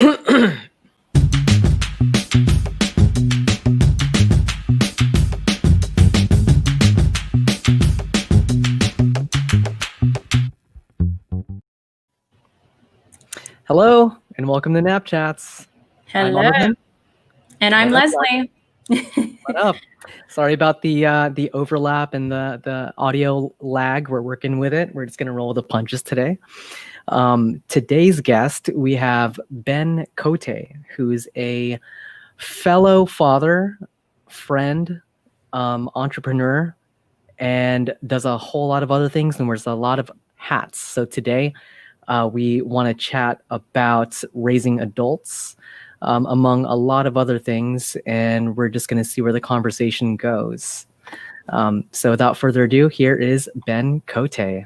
Hello, and welcome to Nap Chats. Hello, and I'm Leslie. What up? Sorry about the overlap and the audio lag. We're working with it. We're just going to roll the punches today. Today's guest, we have Ben Cote, who's a fellow father, friend, entrepreneur, and does a whole lot of other things, and wears a lot of hats. So today, we want to chat about raising adults, among a lot of other things, and we're just going to see where the conversation goes. So without further ado, here is Ben Cote.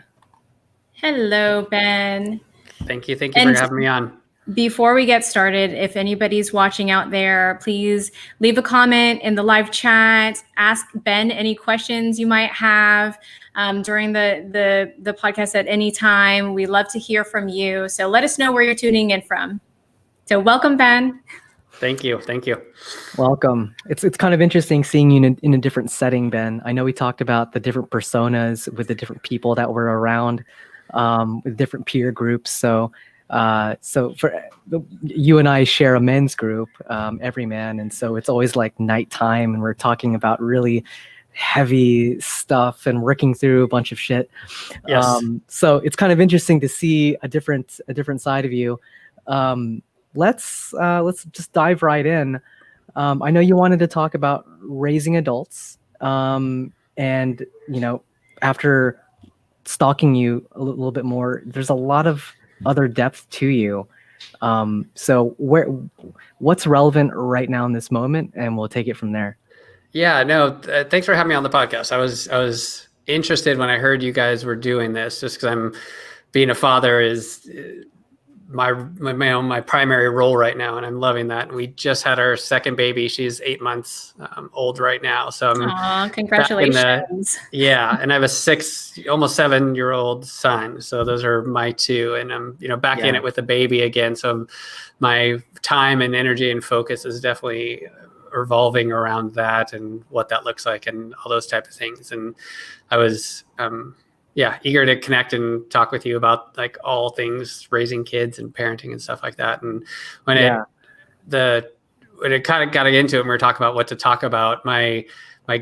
Hello, Ben. Thank you for having me on. Before we get started, if anybody's watching out there, please leave a comment in the live chat. Ask Ben any questions you might have during the podcast at any time. We love to hear from you. So let us know where you're tuning in from. So welcome, Ben. Thank you. Welcome. It's kind of interesting seeing you in a different setting, Ben. I know we talked about the different personas with the different people that were around, with different peer groups. So for you and I share a men's group, every man, and so it's always like nighttime, and we're talking about really heavy stuff and working through a bunch of shit. Yes. So it's kind of interesting to see a different side of you. Let's just dive right in. I know you wanted to talk about raising adults, and after stalking you a little bit more, there's a lot of other depth to you. So what's relevant right now in this moment, and we'll take it from there. Yeah, no, thanks for having me on the podcast. I was interested when I heard you guys were doing this, just because being a father is my primary role right now, and I'm loving that. We just had our second baby. She's 8 months old right now. So congratulations. And I have a almost 7-year-old son. So those are my two, and I'm back in it with the baby again. So my time and energy and focus is definitely revolving around that and what that looks like and all those type of things. And I was eager to connect and talk with you about like all things raising kids and parenting and stuff like that. And when it kind of got into it, and we were talking about what to talk about, my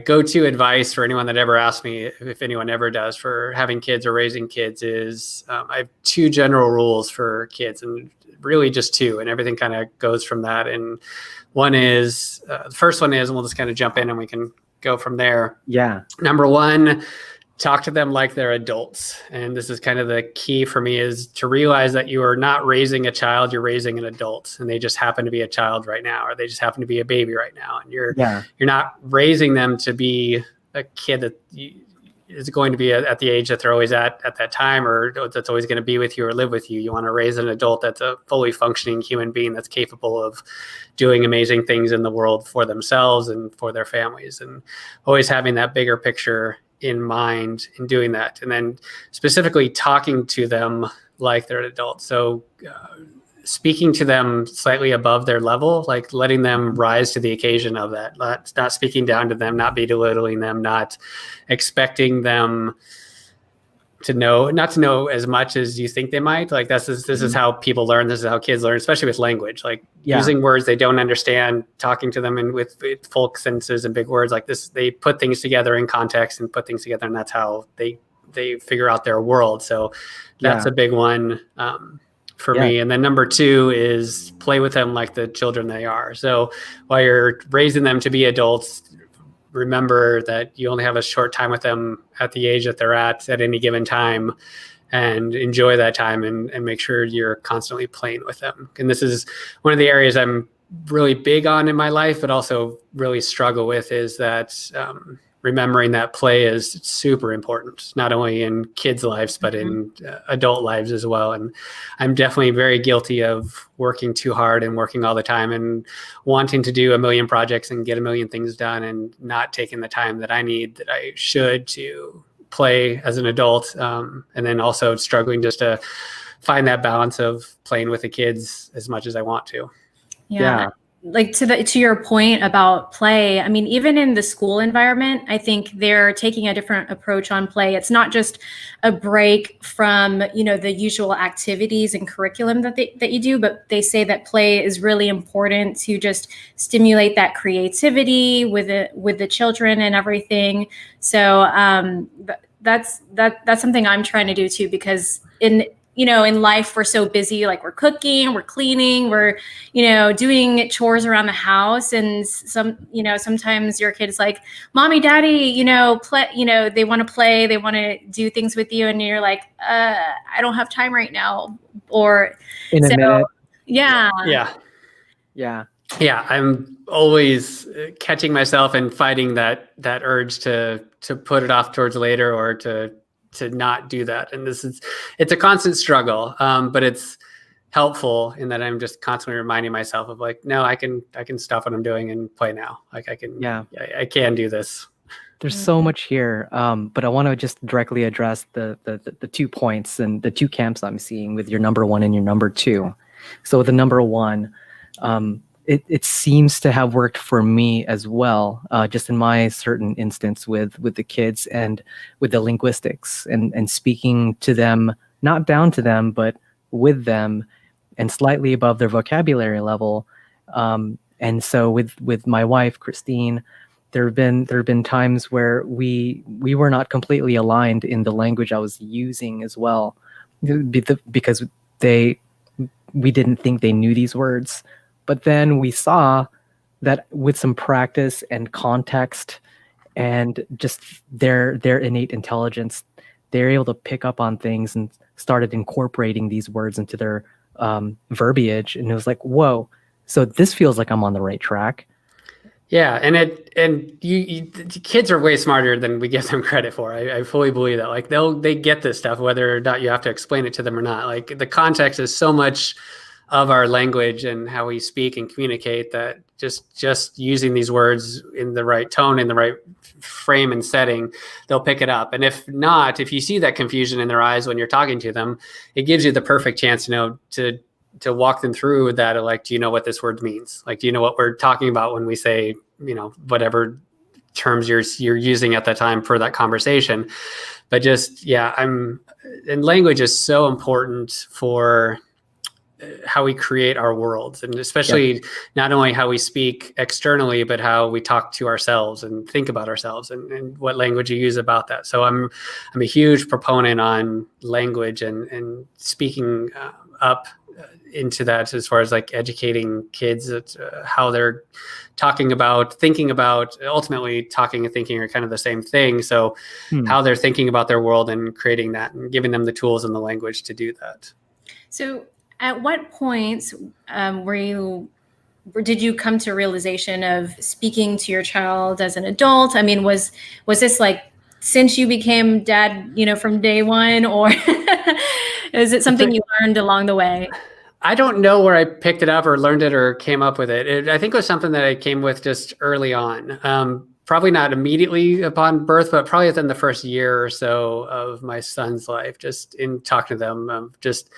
go-to advice for anyone that ever asks me, if anyone ever does, for having kids or raising kids is I have 2 general rules for kids, and really just 2, and everything kind of goes from that. And one is, the first one is, and we'll just kind of jump in and we can go from there. Yeah. Number 1, talk to them like they're adults. And this is kind of the key for me, is to realize that you are not raising a child, you're raising an adult, and they just happen to be a child right now, or they just happen to be a baby right now. And you're not raising them to be a kid that is going to be at the age that they're always at that time, or that's always going to be with you or live with you. You want to raise an adult that's a fully functioning human being that's capable of doing amazing things in the world for themselves and for their families, and always having that bigger picture in mind in doing that. And then specifically talking to them like they're an adult. So speaking to them slightly above their level, like letting them rise to the occasion of that, not speaking down to them, not belittling them, not expecting them not to know as much as you think they might. Like this is how people learn. This is how kids learn, especially with language, like using words they don't understand, talking to them and with full sentences and big words like this. They put things together in context and put things together, and that's how they figure out their world. So that's a big one for me. And then number 2 is play with them like the children they are. So while you're raising them to be adults, remember that you only have a short time with them at the age that they're at any given time, and enjoy that time and make sure you're constantly playing with them. And this is one of the areas I'm really big on in my life, but also really struggle with, is that remembering that play is super important, not only in kids' lives, but in adult lives as well. And I'm definitely very guilty of working too hard and working all the time and wanting to do a million projects and get a million things done, and not taking the time that I need, that I should, to play as an adult. And then also struggling just to find that balance of playing with the kids as much as I want to. Yeah. Like to your point about play, I mean, even in the school environment, I think they're taking a different approach on play. It's not just a break from, the usual activities and curriculum that you do, but they say that play is really important to just stimulate that creativity with the children and everything. So that's something I'm trying to do too, because in life, we're so busy, like we're cooking, we're cleaning, we're, doing chores around the house. And sometimes your kid's like, mommy, daddy, play, they want to play, they want to do things with you. And you're like, I don't have time right now. Or in a minute. Yeah. I'm always catching myself and fighting that urge to put it off towards later, or to not do that. And it's a constant struggle, but it's helpful in that I'm just constantly reminding myself of like, no, I can stop what I'm doing and play now. Like I can do this. There's so much here, but I want to just directly address the 2 points and the 2 camps I'm seeing with your number 1 and your number 2. So the number 1, it seems to have worked for me as well, just in my certain instance with the kids and with the linguistics and speaking to them, not down to them, but with them and slightly above their vocabulary level. And so with my wife, Christine, there have been times where we were not completely aligned in the language I was using as well, because we didn't think they knew these words. But then we saw that with some practice and context and just their innate intelligence, they're able to pick up on things and started incorporating these words into their verbiage. And it was like, whoa, so this feels like I'm on the right track. Yeah, and you kids are way smarter than we give them credit for. I fully believe that. Like they get this stuff, whether or not you have to explain it to them or not. Like the context is so much of our language and how we speak and communicate that just using these words in the right tone, in the right frame and setting, they'll pick it up. And if not, if you see that confusion in their eyes when you're talking to them, it gives you the perfect chance to walk them through that. Like, do you know what this word means? Like, do you know what we're talking about when we say, whatever terms you're using at that time for that conversation? But and language is so important for how we create our worlds, and especially not only how we speak externally, but how we talk to ourselves and think about ourselves, and what language you use about that. So I'm a huge proponent on language and speaking up into that, as far as like educating kids how they're talking about, thinking about, ultimately talking and thinking are kind of the same thing. So how they're thinking about their world and creating that and giving them the tools and the language to do that. So at what points did you come to realization of speaking to your child as an adult? I mean, was this like since you became dad, from day one, or is it something you learned along the way? I don't know where I picked it up or learned it or came up with it. I think it was something that I came with just early on. Probably not immediately upon birth, but probably within the first year or so of my son's life, just in talking to them, just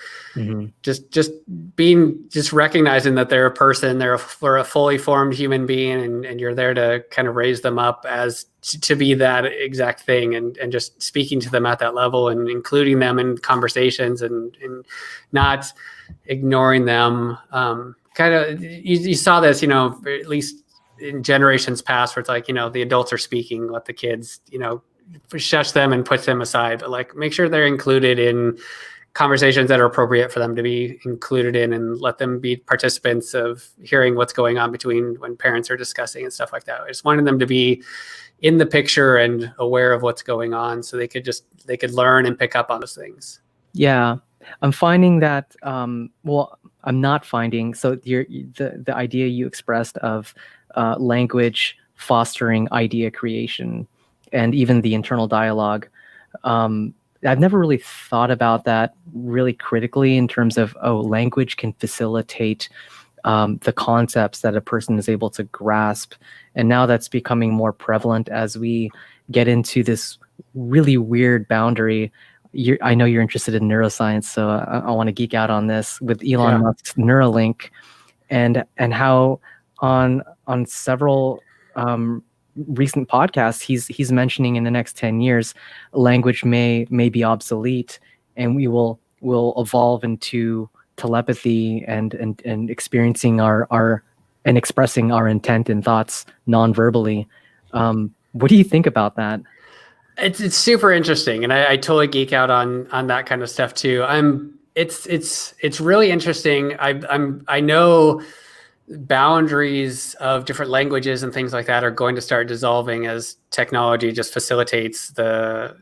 recognizing that they're a person, they're a fully formed human being, and you're there to kind of raise them up as to be that exact thing, and just speaking to them at that level and including them in conversations and not ignoring them. Kind of, you saw this, at least in generations past, where it's like, the adults are speaking, let the kids, shush them and put them aside, but like make sure they're included in conversations that are appropriate for them to be included in, and let them be participants of hearing what's going on between when parents are discussing and stuff like that. I just wanted them to be in the picture and aware of what's going on, so they could learn and pick up on those things. Yeah, I'm finding that, I'm not finding, so the idea you expressed of language fostering idea creation and even the internal dialogue. I've never really thought about that really critically in terms of, language can facilitate the concepts that a person is able to grasp. And now that's becoming more prevalent as we get into this really weird boundary. I know you're interested in neuroscience, so I want to geek out on this with Elon Musk's Neuralink, and how on several recent podcasts he's mentioning in the next 10 years language may be obsolete, and we will evolve into telepathy and experiencing our and expressing our intent and thoughts non-verbally. What do you think about that? It's super interesting, and I totally geek out on that kind of stuff too. It's really interesting. I know boundaries of different languages and things like that are going to start dissolving as technology just facilitates the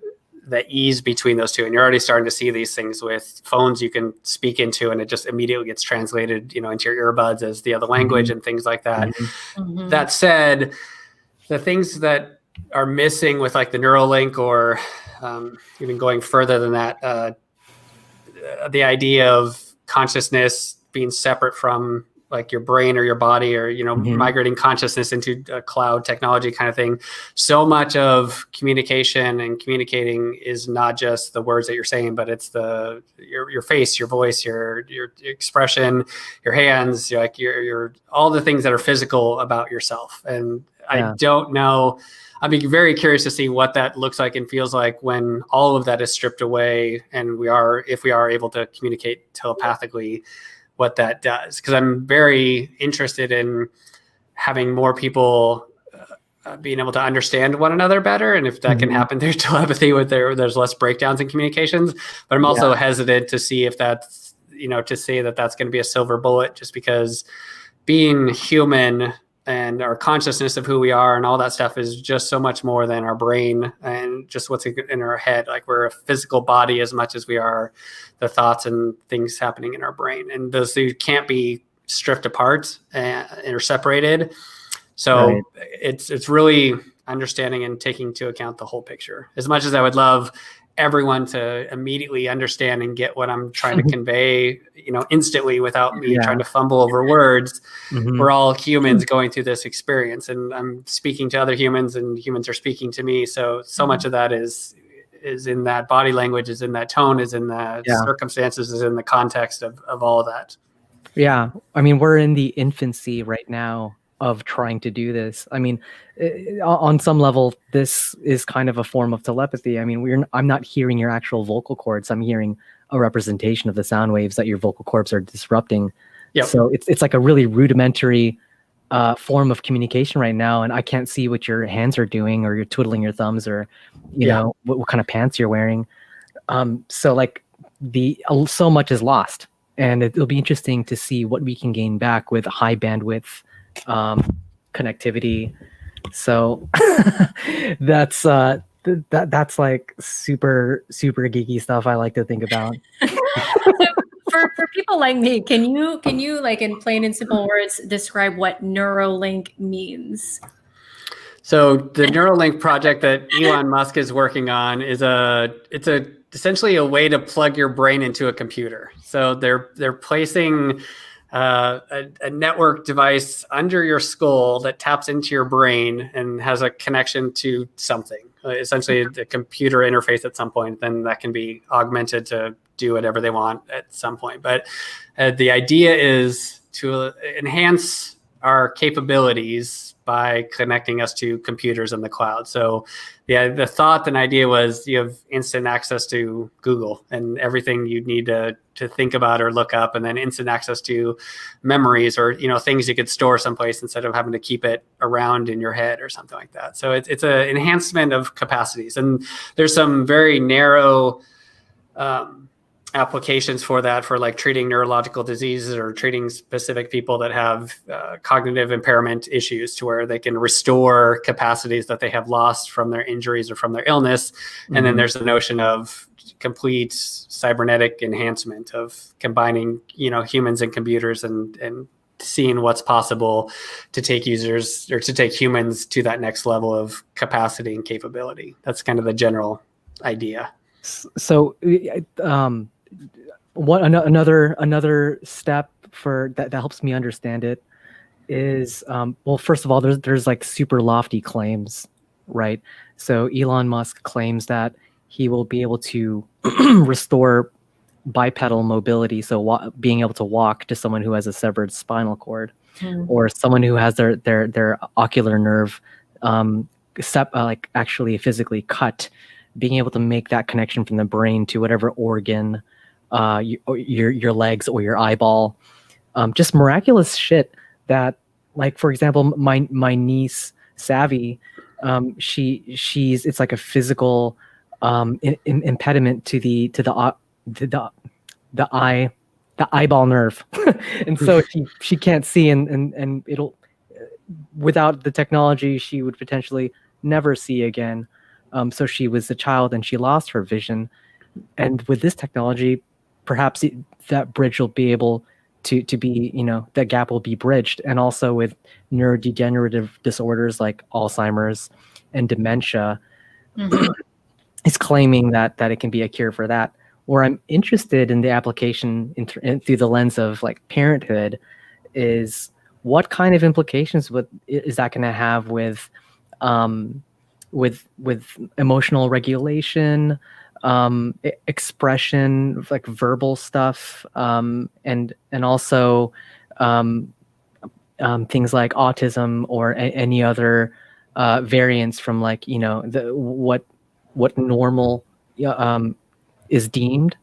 ease between those two. And you're already starting to see these things with phones you can speak into, and it just immediately gets translated, into your earbuds as the other language and things like that. Mhm. That said, the things that are missing with like the Neuralink, or even going further than that, the idea of consciousness being separate from like your brain or your body, or migrating consciousness into a cloud technology kind of thing. So much of communication and communicating is not just the words that you're saying, but it's your face, your voice, your expression, your hands, your all the things that are physical about yourself. And I don't know. I'd be very curious to see what that looks like and feels like when all of that is stripped away, and if we are able to communicate telepathically, what that does. Because I'm very interested in having more people being able to understand one another better, and if that can happen through telepathy, there's less breakdowns in communications. But I'm also hesitant to see if that's to say that that's going to be a silver bullet, just because being human and our consciousness of who we are and all that stuff is just so much more than our brain and just what's in our head. Like, we're a physical body as much as we are the thoughts and things happening in our brain. And those two can't be stripped apart or separated. So it's really understanding and taking into account the whole picture. As much as I would love everyone to immediately understand and get what I'm trying to convey, instantly without me trying to fumble over words. We're all humans going through this experience, and I'm speaking to other humans, and humans are speaking to me. So much of that is in that body language, is in that tone, is in the circumstances, is in the context of all of that. Yeah. I mean, we're in the infancy right now of trying to do this. I mean, on some level, this is kind of a form of telepathy. I mean, I'm not hearing your actual vocal cords. I'm hearing a representation of the sound waves that your vocal cords are disrupting. Yep. So it's like a really rudimentary form of communication right now, and I can't see what your hands are doing, or you're twiddling your thumbs, or you know what kind of pants you're wearing. So like so much is lost, and it'll be interesting to see what we can gain back with high bandwidth connectivity. So that's like super geeky stuff I like to think about. For people like me, can you like in plain and simple words describe what Neuralink means? So the Neuralink project that Elon Musk is working on is essentially a way to plug your brain into a computer. So they're placing a network device under your skull that taps into your brain and has a connection to something, essentially a computer interface at some point. Then that can be augmented to do whatever they want at some point. But the idea is to enhance our capabilities by connecting us to computers in the cloud. So the thought and idea was you have instant access to Google and everything you need to think about or look up, and then instant access to memories or things you could store someplace instead of having to keep it around in your head or something like that. So it's an enhancement of capacities, and there's some very narrow applications for that, for like treating neurological diseases or treating specific people that have cognitive impairment issues, to where they can restore capacities that they have lost from their injuries or from their illness. And then there's the notion of complete cybernetic enhancement, of combining humans and computers and seeing what's possible to take users, or to take humans to that next level of capacity and capability. That's kind of the general idea. So what another step for that helps me understand it is, well, first of all, there's like super lofty claims, right? So Elon Musk claims that he will be able to restore bipedal mobility, so being able to walk, to someone who has a severed spinal cord, or someone who has their ocular nerve like actually physically cut, being able to make that connection from the brain to whatever organ, your legs or your eyeball. Just miraculous shit that, like, for example, my niece Savvy, she's it's like a physical impediment to the eyeball nerve, and so she can't see, and it'll, without the technology, she would potentially never see again. So she was a child and she lost her vision, and with this technology, perhaps that bridge will be able to be, that gap will be bridged. And also with neurodegenerative disorders like Alzheimer's and dementia, is claiming that it can be a cure for that. Where I'm interested in the application through the lens of like parenthood is, what kind of implications is that going to have with emotional regulation, expression, like verbal stuff, and also things like autism or any other variants from, like, what normal is deemed.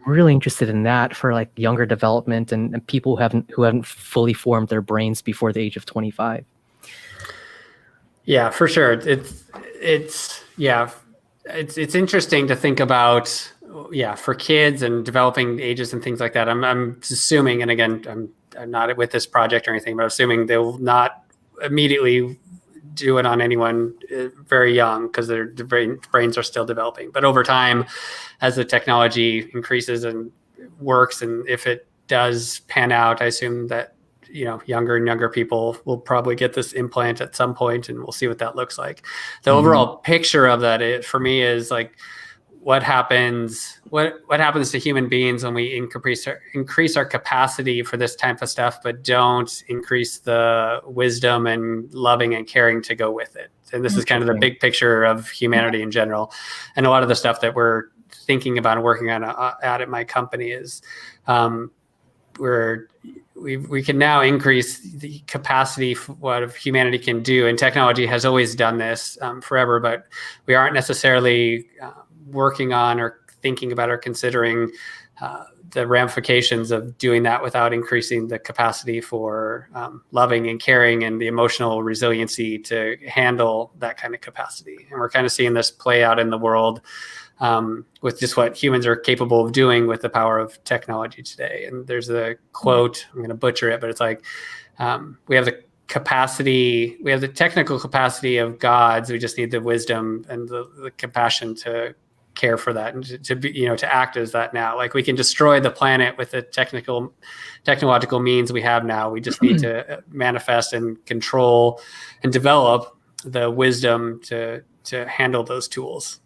Really interested in that for like younger development and people who haven't fully formed their brains before the age of 25. Yeah, for sure. It's interesting to think about, for kids and developing ages and things like that. I'm assuming, and again, I'm not with this project or anything, but I'm assuming they'll not immediately do it on anyone very young, because their brains are still developing. But over time, as the technology increases and works, and if it does pan out, I assume that younger and younger people will probably get this implant at some point, and we'll see what that looks like. The overall picture of that, for me, is like, what happens to human beings when we increase our capacity for this type of stuff, but don't increase the wisdom and loving and caring to go with it. And this is kind of the big picture of humanity in general. And a lot of the stuff that we're thinking about and working on at my company is we can now increase the capacity for what humanity can do. And technology has always done this forever, but we aren't necessarily working on or thinking about or considering the ramifications of doing that without increasing the capacity for loving and caring and the emotional resiliency to handle that kind of capacity. And we're kind of seeing this play out in the world with just what humans are capable of doing with the power of technology today. And there's a quote, I'm going to butcher it, but it's like, we have the technical capacity of gods. We just need the wisdom and the compassion to care for that, and to be, to act as that now. Like, we can destroy the planet with the technological means we have now. We just need to manifest and control and develop the wisdom to handle those tools.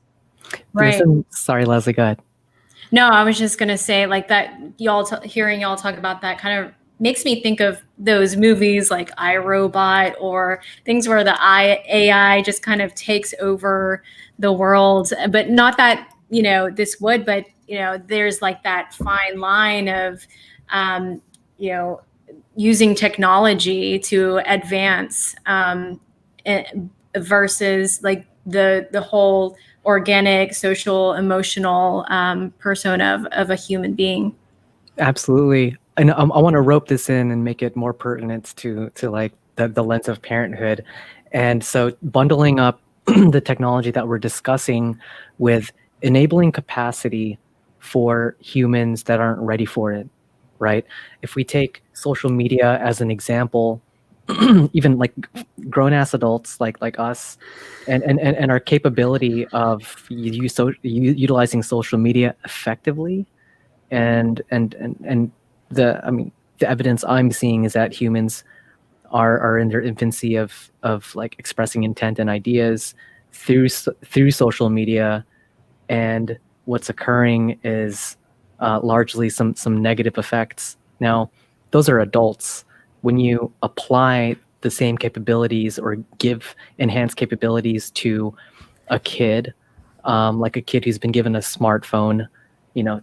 Right. Sorry, Leslie, go ahead. No, I was just going to say, like, that hearing y'all talk about that kind of makes me think of those movies like iRobot, or things where the AI just kind of takes over the world. But not that, this would, but, there's like that fine line of, using technology to advance versus like the whole organic, social, emotional persona of a human being. Absolutely. And I want to rope this in and make it more pertinent to like the lens of parenthood. And so bundling up the technology that we're discussing with enabling capacity for humans that aren't ready for it, right? If we take social media as an example, even like grown-ass adults like us, and our capability of utilizing social media effectively, and the evidence I'm seeing is that humans are in their infancy of like expressing intent and ideas through social media, and what's occurring is largely some negative effects. Now, those are adults. When you apply the same capabilities or give enhanced capabilities to a kid, like a kid who's been given a smartphone.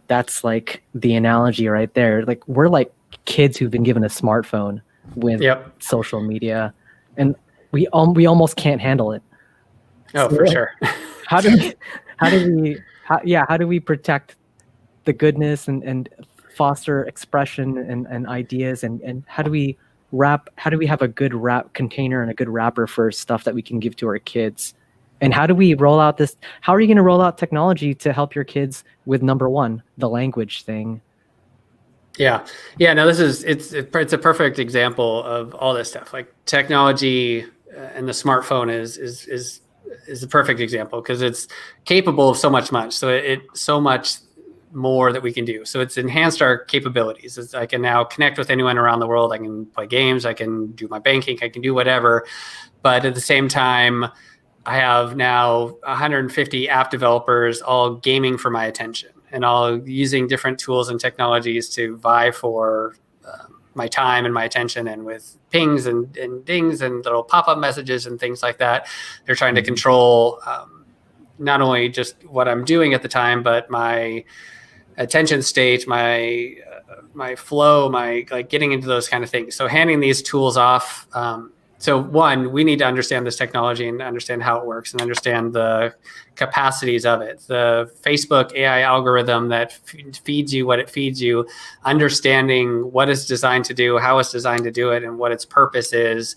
That's like the analogy right there. Like we're like kids who've been given a smartphone with social media, and we almost can't handle it. Oh, for sure. How do we protect the goodness and foster expression and ideas, and how do we have a good wrap container and a good wrapper for stuff that we can give to our kids? And how do we roll out this? How are you going to roll out technology to help your kids with number one, the language thing? Yeah. No, it's a perfect example of all this stuff. Like technology and the smartphone is a perfect example because it's capable of so much. So it so much more that we can do. So it's enhanced our capabilities. I can now connect with anyone around the world. I can play games. I can do my banking. I can do whatever. But at the same time, I have now 150 app developers all gaming for my attention and all using different tools and technologies to vie for my time and my attention, and with pings and dings and little pop-up messages and things like that. They're trying to control not only just what I'm doing at the time, but my attention state, my flow, my like getting into those kind of things. So handing these tools off. So one, we need to understand this technology and understand how it works and understand the capacities of it. The Facebook AI algorithm that feeds you what it feeds you, understanding what it's designed to do, how it's designed to do it, and what its purpose is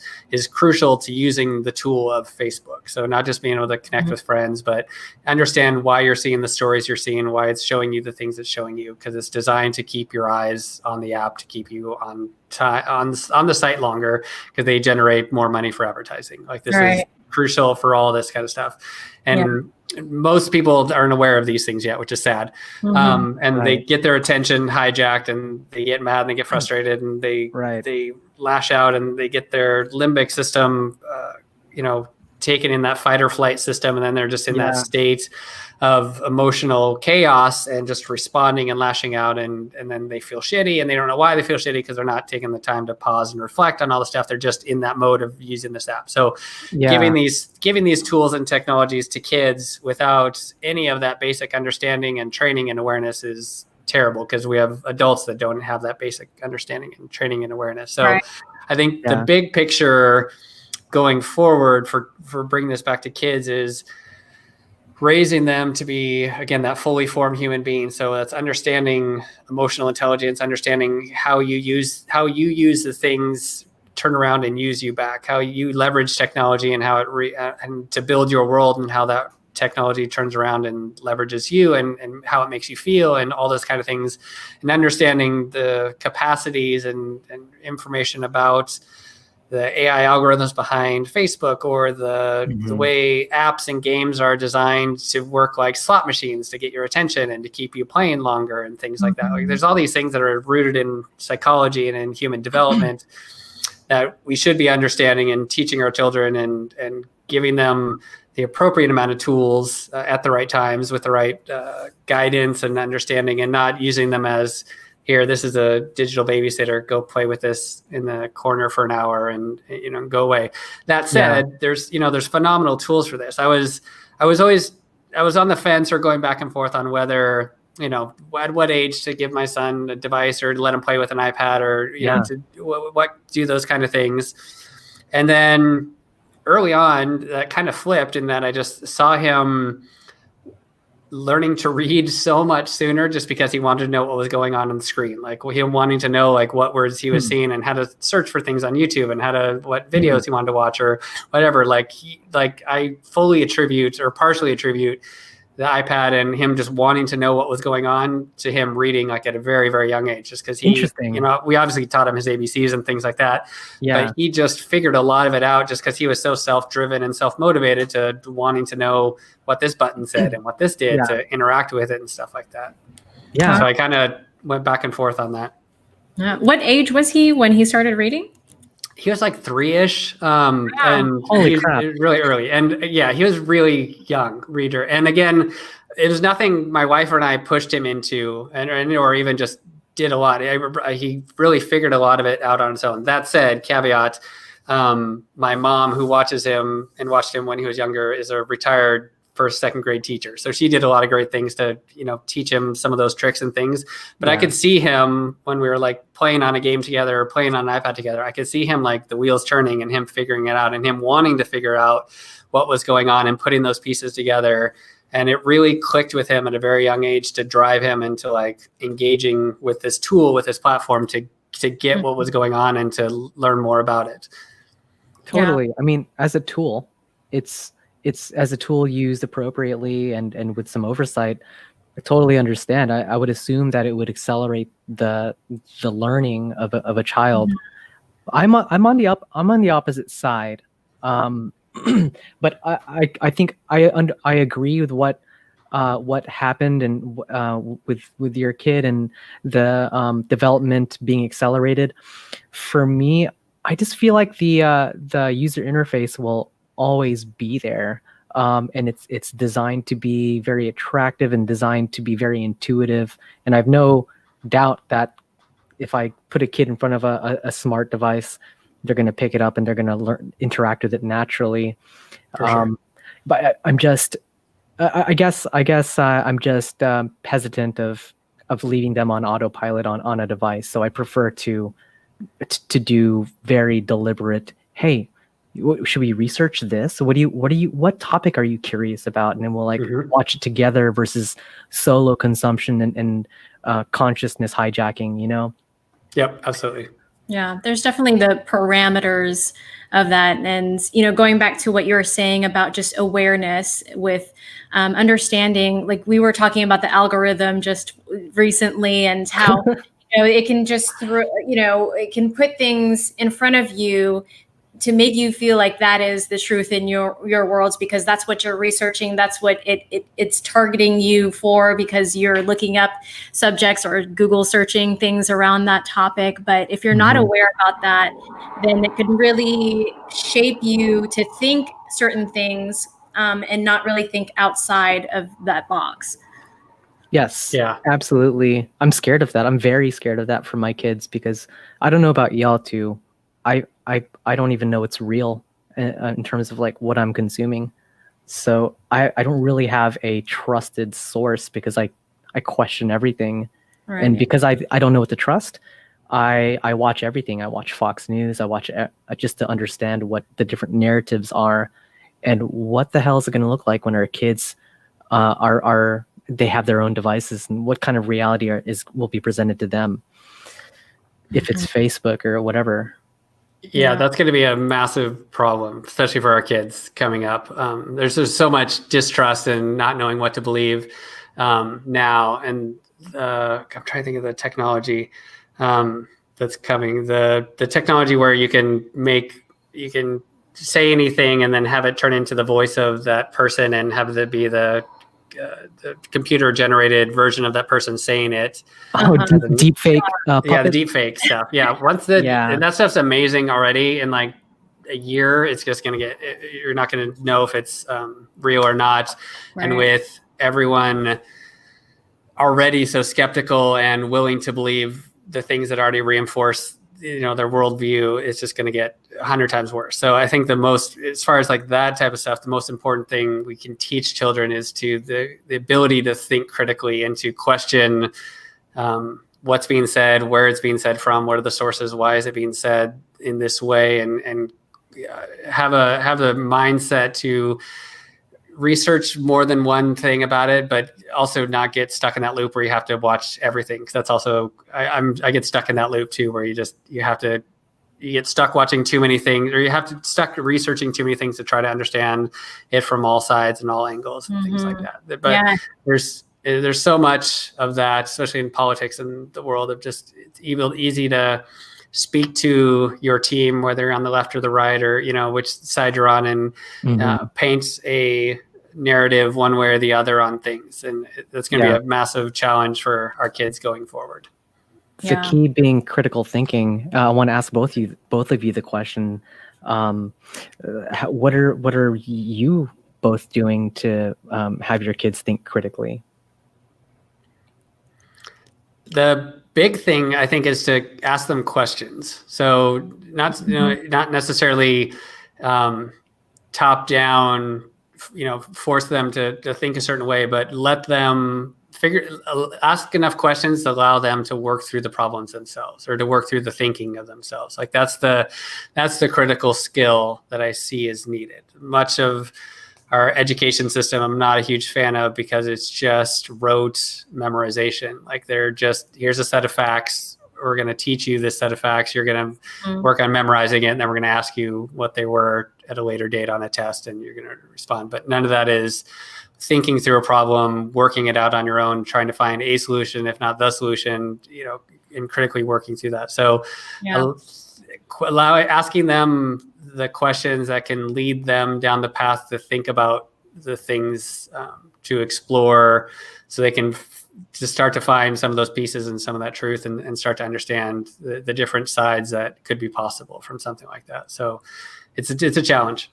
crucial to using the tool of Facebook. So not just being able to connect with friends, but understand why you're seeing the stories you're seeing, why it's showing you the things it's showing you, because it's designed to keep your eyes on the app, to keep you on the site longer, because they generate more money for advertising. Like this is crucial for all this kind of stuff. And most people aren't aware of these things yet, which is sad. And they get their attention hijacked, and they get mad and they get frustrated, and they lash out, and they get their limbic system, taken in that fight or flight system. And then they're just in that state of emotional chaos and just responding and lashing out. And then they feel shitty, and they don't know why they feel shitty, because they're not taking the time to pause and reflect on all the stuff. They're just in that mode of using this app. So giving these tools and technologies to kids without any of that basic understanding and training and awareness is terrible, because we have adults that don't have that basic understanding and training and awareness. So I think the big picture going forward for bringing this back to kids is raising them to be, again, that fully formed human being. So that's understanding emotional intelligence, understanding how you use the things turn around and use you back, how you leverage technology and how it and to build your world, and how that technology turns around and leverages you, and how it makes you feel, and all those kind of things, and understanding the capacities and information about the AI algorithms behind Facebook, or the way apps and games are designed to work like slot machines to get your attention and to keep you playing longer and things like that. Like there's all these things that are rooted in psychology and in human development that we should be understanding and teaching our children, and giving them the appropriate amount of tools at the right times with the right guidance and understanding, and not using them as, here, this is a digital babysitter, go play with this in the corner for an hour and go away. That said, there's phenomenal tools for this. I was on the fence, or going back and forth on whether, at what age to give my son a device, or to let him play with an iPad, or what do those kind of things. And then early on, that kind of flipped, in that I just saw him learning to read so much sooner, just because he wanted to know what was going on the screen, like him wanting to know like what words he was seeing, and how to search for things on YouTube, and what videos he wanted to watch, or whatever. I fully attribute, or partially attribute, the iPad and him just wanting to know what was going on to him reading like at a very, very young age, just because we obviously taught him his ABCs and things like that. But he just figured a lot of it out, just because he was so self-driven and self-motivated to wanting to know what this button said and what this did to interact with it and stuff like that. So I kind of went back and forth on that. What age was he when he started reading? He was like 3-ish, and holy crap, really early. And he was really young reader. And again, it was nothing my wife and I pushed him into, or even just did a lot. He really figured a lot of it out on his own. That said, caveat, my mom, who watches him and watched him when he was younger, is a retired first, second grade teacher. So she did a lot of great things to, teach him some of those tricks and things. But I could see him when we were like playing on a game together or playing on an iPad together, I could see him like the wheels turning and him figuring it out and him wanting to figure out what was going on and putting those pieces together. And it really clicked with him at a very young age to drive him into like engaging with this tool, with this platform to get what was going on and to learn more about it. Totally. Yeah. I mean, as a tool, it's as a tool used appropriately and with some oversight. I totally understand. I would assume that it would accelerate the learning of a child. I'm on the opposite side. But I think I agree with what happened and with your kid and the development being accelerated. For me, I just feel like the user interface will always be there, and it's designed to be very attractive and designed to be very intuitive. And I've no doubt that if I put a kid in front of a smart device, they're going to pick it up and they're going to interact with it naturally. For sure. But I'm just, I guess I'm just hesitant of leaving them on autopilot on a device. So I prefer to do very deliberate. Hey, should we research this? What topic are you curious about? And then we'll like watch it together versus solo consumption and consciousness hijacking. Yep, absolutely. Yeah, there's definitely the parameters of that. And, going back to what you were saying about just awareness with understanding, like we were talking about the algorithm just recently and how, it can just it can put things in front of you to make you feel like that is the truth in your worlds, because that's what you're researching. That's what it's targeting you for, because you're looking up subjects or Google searching things around that topic. But if you're not aware about that, then it can really shape you to think certain things and not really think outside of that box. Yes. Yeah. Absolutely. I'm scared of that. I'm very scared of that for my kids, because I don't know about y'all too. I don't even know it's real in terms of like what I'm consuming. So I don't really have a trusted source, because I question everything. Right. And because I don't know what to trust, I watch everything. I watch Fox News. I watch just to understand what the different narratives are and what the hell is it going to look like when our kids they have their own devices, and what kind of reality will be presented to them if it's Facebook or whatever. Yeah, that's going to be a massive problem, especially for our kids coming up. There's just so much distrust and not knowing what to believe now. And I'm trying to think of the technology that's coming. The technology where you can say anything and then have it turn into the voice of that person and have it be the computer generated version of that person saying it. Oh, deep fake. The deep fake stuff. Yeah. And that stuff's amazing already. In like a year, it's just going to you're not going to know if it's real or not. Right. And with everyone already so skeptical and willing to believe the things that already reinforce their worldview, is just going to get 100 times worse. So I think as far as like that type of stuff, the most important thing we can teach children is the ability to think critically and to question what's being said, where it's being said from, what are the sources, why is it being said in this way, and have the mindset to research more than one thing about it, but also not get stuck in that loop where you have to watch everything. Because that's also, I get stuck in that loop too, where you get stuck watching too many things, or you have to stuck researching too many things to try to understand it from all sides and all angles and things like that. But there's so much of that, especially in politics and the world, of just it's easy to speak to your team, whether you're on the left or the right, or which side you're on, and paint a narrative one way or the other on things, and that's going to be a massive challenge for our kids going forward. The key being critical thinking. I want to ask both of you the question: what are you both doing to have your kids think critically? The big thing, I think, is to ask them questions. So not necessarily top down force them to think a certain way, but let them ask enough questions to allow them to work through the problems themselves, or to work through the thinking of themselves. Like that's the critical skill that I see is needed. Much of our education system, I'm not a huge fan of, because it's just rote memorization. Like they're just, here's a set of facts. We're going to teach you this set of facts. You're going to work on memorizing it. And then we're going to ask you what they were at a later date on a test, and you're going to respond. But none of that is thinking through a problem, working it out on your own, trying to find a solution, if not the solution, and critically working through that. So asking them the questions that can lead them down the path to think about the things to explore, so they can to start to find some of those pieces and some of that truth, and start to understand the different sides that could be possible from something like that. So it's a challenge.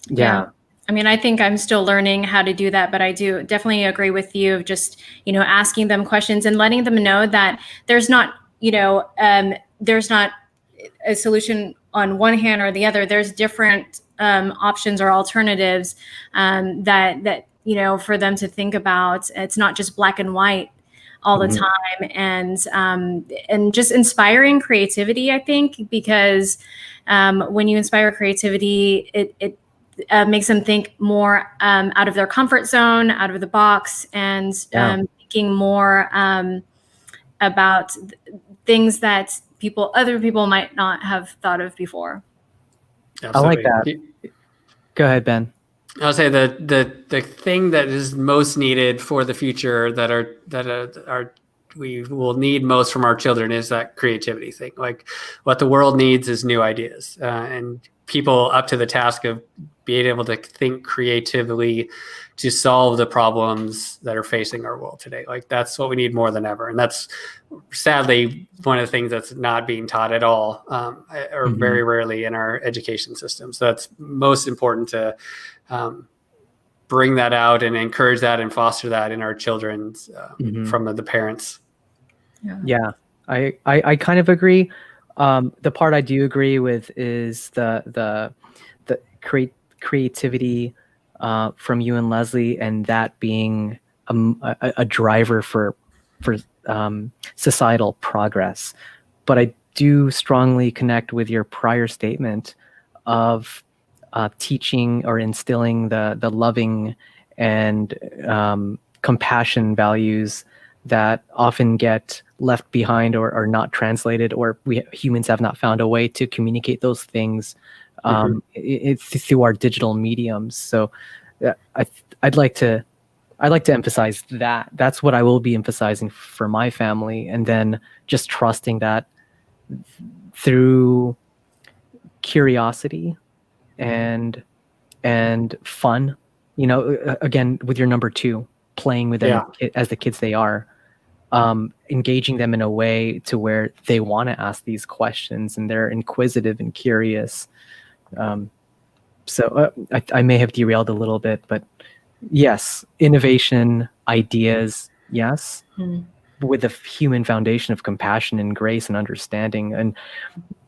Yeah. I mean, I think I'm still learning how to do that, but I do definitely agree with you of just, asking them questions and letting them know that there's not, there's not a solution on one hand or the other. There's different options or alternatives that for them to think about. It's not just black and white all the time, and just inspiring creativity, I think, because when you inspire creativity, it makes them think more out of their comfort zone, out of the box, and thinking more about things that other people might not have thought of before. Absolutely. I like that. Go ahead, Ben. I'll say the thing that is most needed for the future that we will need most from our children is that creativity thing. Like what the world needs is new ideas, and people up to the task of being able to think creatively to solve the problems that are facing our world today. Like that's what we need more than ever. And that's sadly one of the things that's not being taught at all, or very rarely in our education system. So that's most important to bring that out and encourage that and foster that in our children from the parents. Yeah, I kind of agree. The part I do agree with is the creativity from you and Leslie, and that being a driver for societal progress. But I do strongly connect with your prior statement of teaching or instilling the loving and compassion values that often get left behind or not translated, or we humans have not found a way to communicate those things it's through our digital mediums. So I'd like to emphasize that. That's what I will be emphasizing for my family, and then just trusting that through curiosity and fun, again with your number two, playing with them as the kids they are, engaging them in a way to where they want to ask these questions and they're inquisitive and curious. So I may have derailed a little bit, but yes, innovation, ideas, yes, with a human foundation of compassion and grace and understanding. And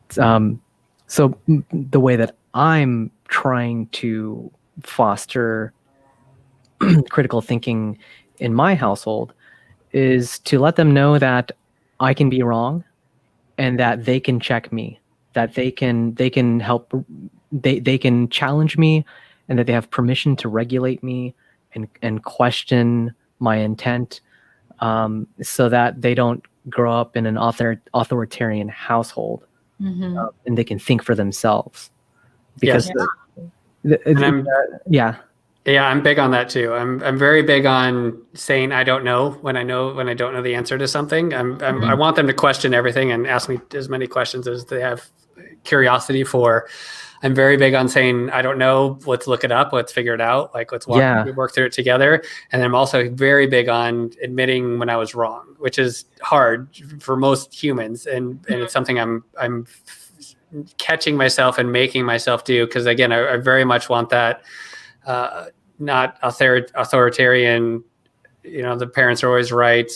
so the way that I'm trying to foster critical thinking in my household is to let them know that I can be wrong, and that they can check me, that they can help, they can challenge me, and that they have permission to regulate me and question my intent, so that they don't grow up in an authoritarian household, and they can think for themselves. Because I'm big on that too. I'm very big on saying I don't know when I don't know the answer to something. I want them to question everything and ask me as many questions as they have curiosity for. I'm very big on saying I don't know. Let's look it up. Let's figure it out. Like let's work through it together. And I'm also very big on admitting when I was wrong, which is hard for most humans, and it's something I'm catching myself and making myself do, because again, I very much want that. Not authoritarian, the parents are always right,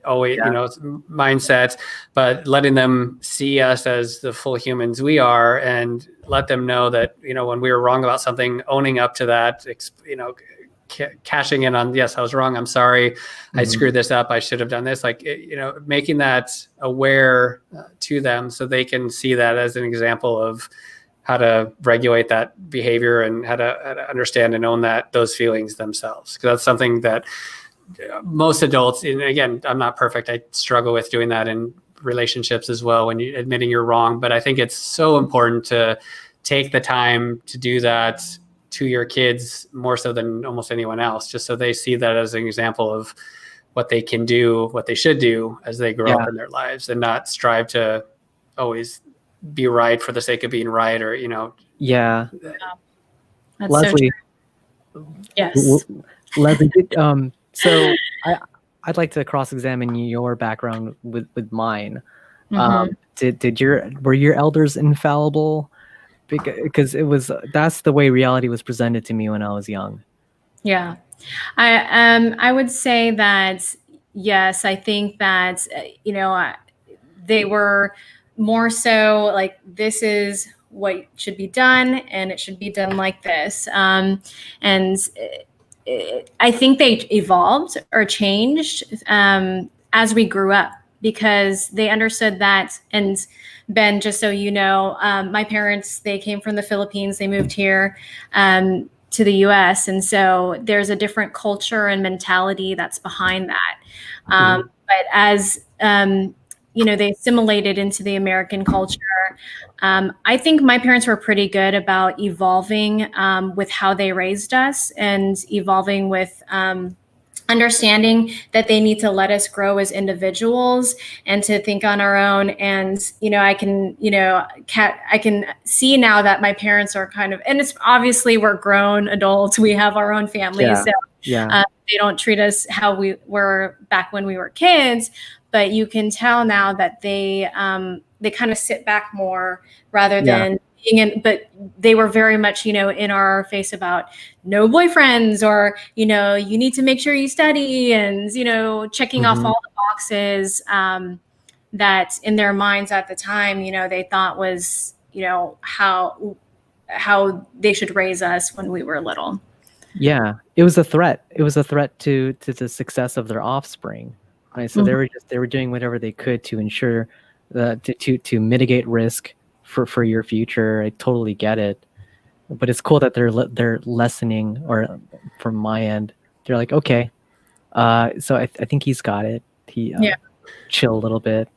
always, mindsets, but letting them see us as the full humans we are, and let them know that, when we were wrong about something, owning up to that, cashing in on, yes, I was wrong. I'm sorry. I screwed this up. I should have done this. Like, making that aware to them so they can see that as an example of how to regulate that behavior and how to understand and own those feelings themselves. Because that's something that most adults, and again, I'm not perfect. I struggle with doing that in relationships as well, when you're admitting you're wrong. But I think it's so important to take the time to do that to your kids, more so than almost anyone else, just so they see that as an example of what they can do, what they should do as they grow up in their lives, and not strive to always be right for the sake of being right, or, Yeah. That's Leslie. So true. Yes. Leslie, so I'd like to cross-examine your background with mine. Were your elders infallible? Because that's the way reality was presented to me when I was young. Yeah, I would say that yes. I think that they were more so like, this is what should be done, and it should be done like this. And I think they evolved or changed as we grew up, because they understood that. And Ben, just so you know, my parents, they came from the Philippines. They moved here to the US. And so there's a different culture and mentality that's behind that. But as, they assimilated into the American culture, I think my parents were pretty good about evolving with how they raised us, and evolving with understanding that they need to let us grow as individuals and to think on our own. And, I can see now that my parents are kind of, and it's obviously we're grown adults, we have our own families. So they don't treat us how we were back when we were kids, but you can tell now that they kind of sit back more rather than being in, but they were very much, in our face about no boyfriends, or, you need to make sure you study, and, checking off all the boxes that in their minds at the time, they thought was, how they should raise us when we were little. Yeah, it was a threat. It was a threat to the success of their offspring. Right? So they were doing whatever they could to ensure to mitigate risk for your future. I totally get it, but it's cool that they're lessening, or from my end, they're like, okay, so I think he's got it. He chill a little bit.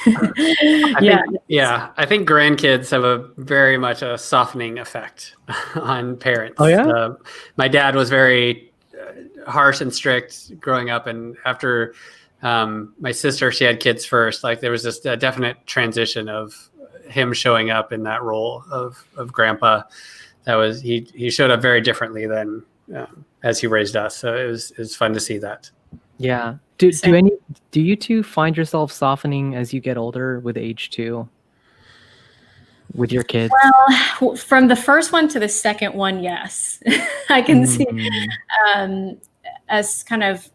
I think grandkids have a very much a softening effect on parents. Oh yeah. My dad was very harsh and strict growing up, and after my sister, she had kids first, like there was just a definite transition of him showing up in that role of grandpa. That was, he showed up very differently than as he raised us. So it was fun to see that. Yeah. Do you two find yourself softening as you get older with age too, with your kids? Well, from the first one to the second one, yes. I can see as kind of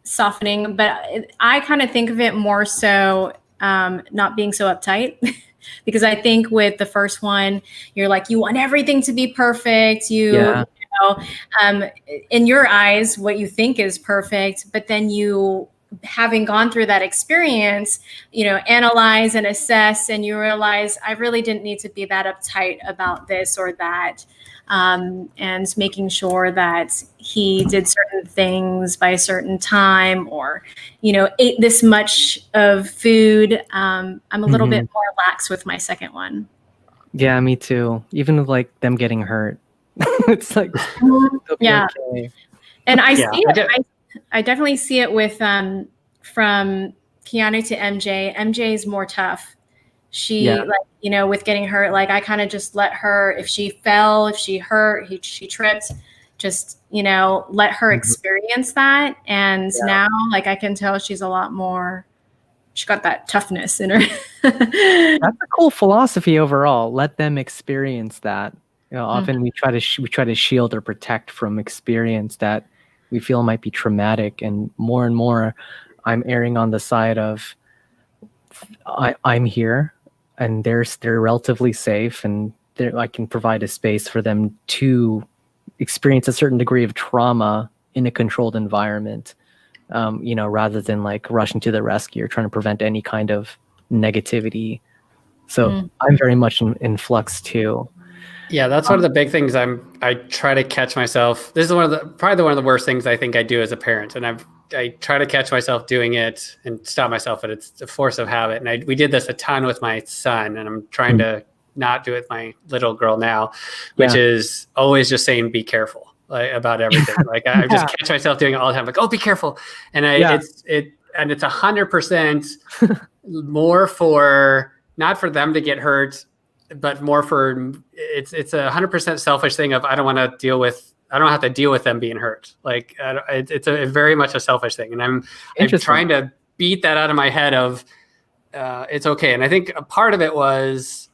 softening, but I kind of think of it more so not being so uptight. Because I think with the first one, you're like, you want everything to be perfect. In your eyes, what you think is perfect, but then you, having gone through that experience, analyze and assess, and you realize I really didn't need to be that uptight about this or that. And making sure that he did certain things by a certain time, or, ate this much of food. I'm a little bit more lax with my second one. Yeah, me too. Even with like them getting hurt, it's like, okay. And I see it. I definitely see it with from Keanu to MJ. MJ is more tough. She with getting hurt, like I kind of just let her, if she fell, if she hurt, she tripped, just, let her experience that. And now, like, I can tell she's a lot more, she got that toughness in her. That's a cool philosophy overall. Let them experience that. Often we try to shield or protect from experience that we feel might be traumatic, and more I'm erring on the side of I'm here, and they're relatively safe, and I can provide a space for them to experience a certain degree of trauma in a controlled environment, rather than like rushing to the rescue or trying to prevent any kind of negativity. So I'm very much in flux too. Yeah, that's one of the big things I try to catch myself. This is probably one of the worst things I think I do as a parent. And I try to catch myself doing it and stop myself, but it's a force of habit. And we did this a ton with my son, and I'm trying to not do it with my little girl now, which is always just saying, be careful about everything. Like I just catch myself doing it all the time. Like, oh, be careful. And it's 100% more for, not for them to get hurt, but more for it's 100% selfish thing of I don't have to deal with them being hurt. Like it's a very much a selfish thing, and I'm trying to beat that out of my head of it's okay. And I think a part of it was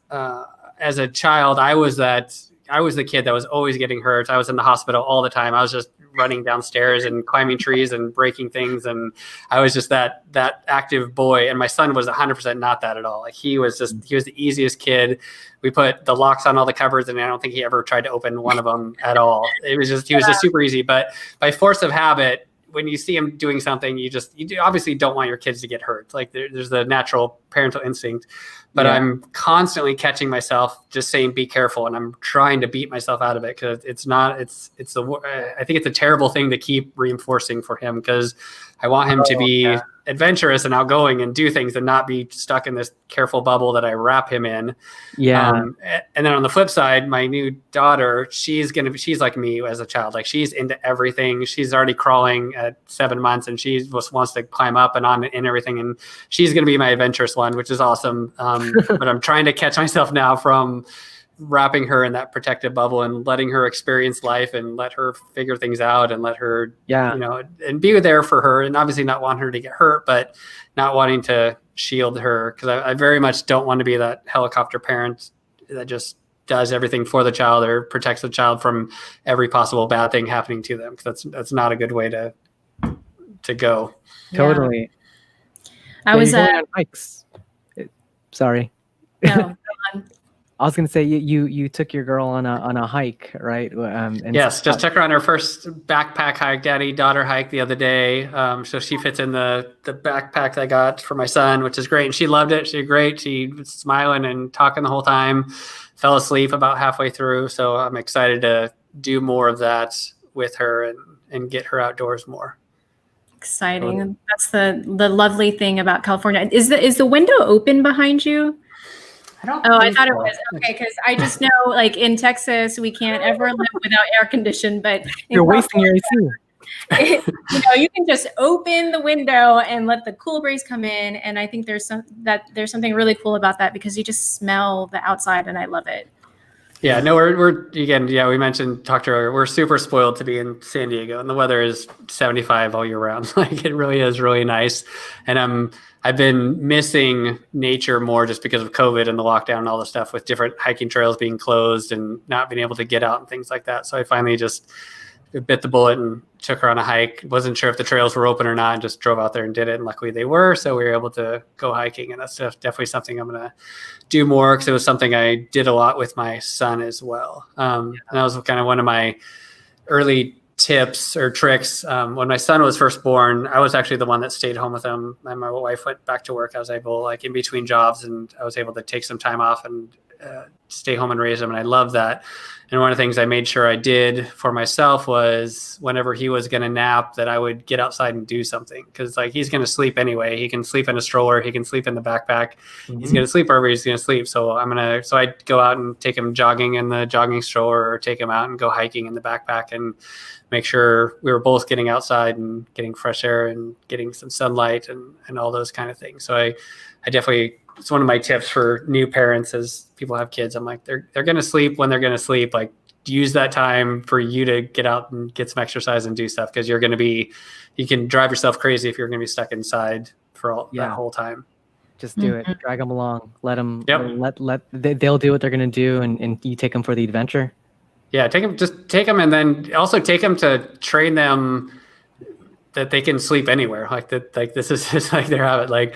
as a child, I was the kid that was always getting hurt. I was in the hospital all the time. I was just running downstairs and climbing trees and breaking things. And I was just that active boy. And my son was 100% not that at all. Like he was the easiest kid. We put the locks on all the cupboards, and I don't think he ever tried to open one of them at all. He was just super easy. But by force of habit, when you see him doing something, you obviously don't want your kids to get hurt. Like there's the natural parental instinct, but I'm constantly catching myself just saying, be careful. And I'm trying to beat myself out of it, because I think it's a terrible thing to keep reinforcing for him, because I want him to be adventurous and outgoing and do things and not be stuck in this careful bubble that I wrap him in. And then on the flip side, my new daughter, she's like me as a child. Like she's into everything. She's already crawling at 7 months, and she just wants to climb up and on and everything. And she's going to be my adventurous one, which is awesome. But I'm trying to catch myself now from wrapping her in that protective bubble and letting her experience life and let her figure things out and let her, and be there for her, and obviously not want her to get hurt, but not wanting to shield her. Cause I very much don't want to be that helicopter parent that just does everything for the child or protects the child from every possible bad thing happening to them. Cause that's not a good way to go. Totally. I was on hikes. Sorry. No, go on. I was going to say you took your girl on a hike, right? Yes, just took her on her first backpack hike, daddy-daughter hike the other day. So she fits in the backpack I got for my son, which is great. And she loved it. She did great. She was smiling and talking the whole time. Fell asleep about halfway through. So I'm excited to do more of that with her and get her outdoors more. Exciting. Totally. That's the lovely thing about California. Is the window open behind you? I thought it was. Okay, because I just know, like in Texas, we can't ever live without air condition. But you're wasting your AC. You can just open the window and let the cool breeze come in. And I think there's something really cool about that, because you just smell the outside, and I love it. Yeah, no, we're again, we talked earlier, we're super spoiled to be in San Diego, and the weather is 75 all year round. Like it really is really nice. And I've been missing nature more just because of COVID and the lockdown and all the stuff with different hiking trails being closed and not being able to get out and things like that. So I finally just bit the bullet and took her on a hike. Wasn't sure if the trails were open or not, and just drove out there and did it. And luckily they were. So we were able to go hiking. And that's definitely something I'm going to do more, because it was something I did a lot with my son as well. And that was kind of one of my early tips or tricks. When my son was first born, I was actually the one that stayed home with him, and my wife went back to work. I was able, like in between jobs, and I was able to take some time off and stay home and raise him. And I love that. And one of the things I made sure I did for myself was whenever he was going to nap, that I would get outside and do something. Cause like he's going to sleep anyway. He can sleep in a stroller. He can sleep in the backpack. Mm-hmm. He's going to sleep wherever he's going to sleep. So I'd go out and take him jogging in the jogging stroller, or take him out and go hiking in the backpack, and make sure we were both getting outside and getting fresh air and getting some sunlight and all those kind of things. So I definitely, it's one of my tips for new parents as people have kids. I'm like, they're going to sleep when they're going to sleep. Like use that time for you to get out and get some exercise and do stuff. Cause you can drive yourself crazy if you're going to be stuck inside for that whole time. Just do it. Drag them along. Let them, they'll do what they're going to do. And you take them for the adventure. Yeah. Take them, and then also take them to train them that they can sleep anywhere. Like that, like this is just like their habit. Like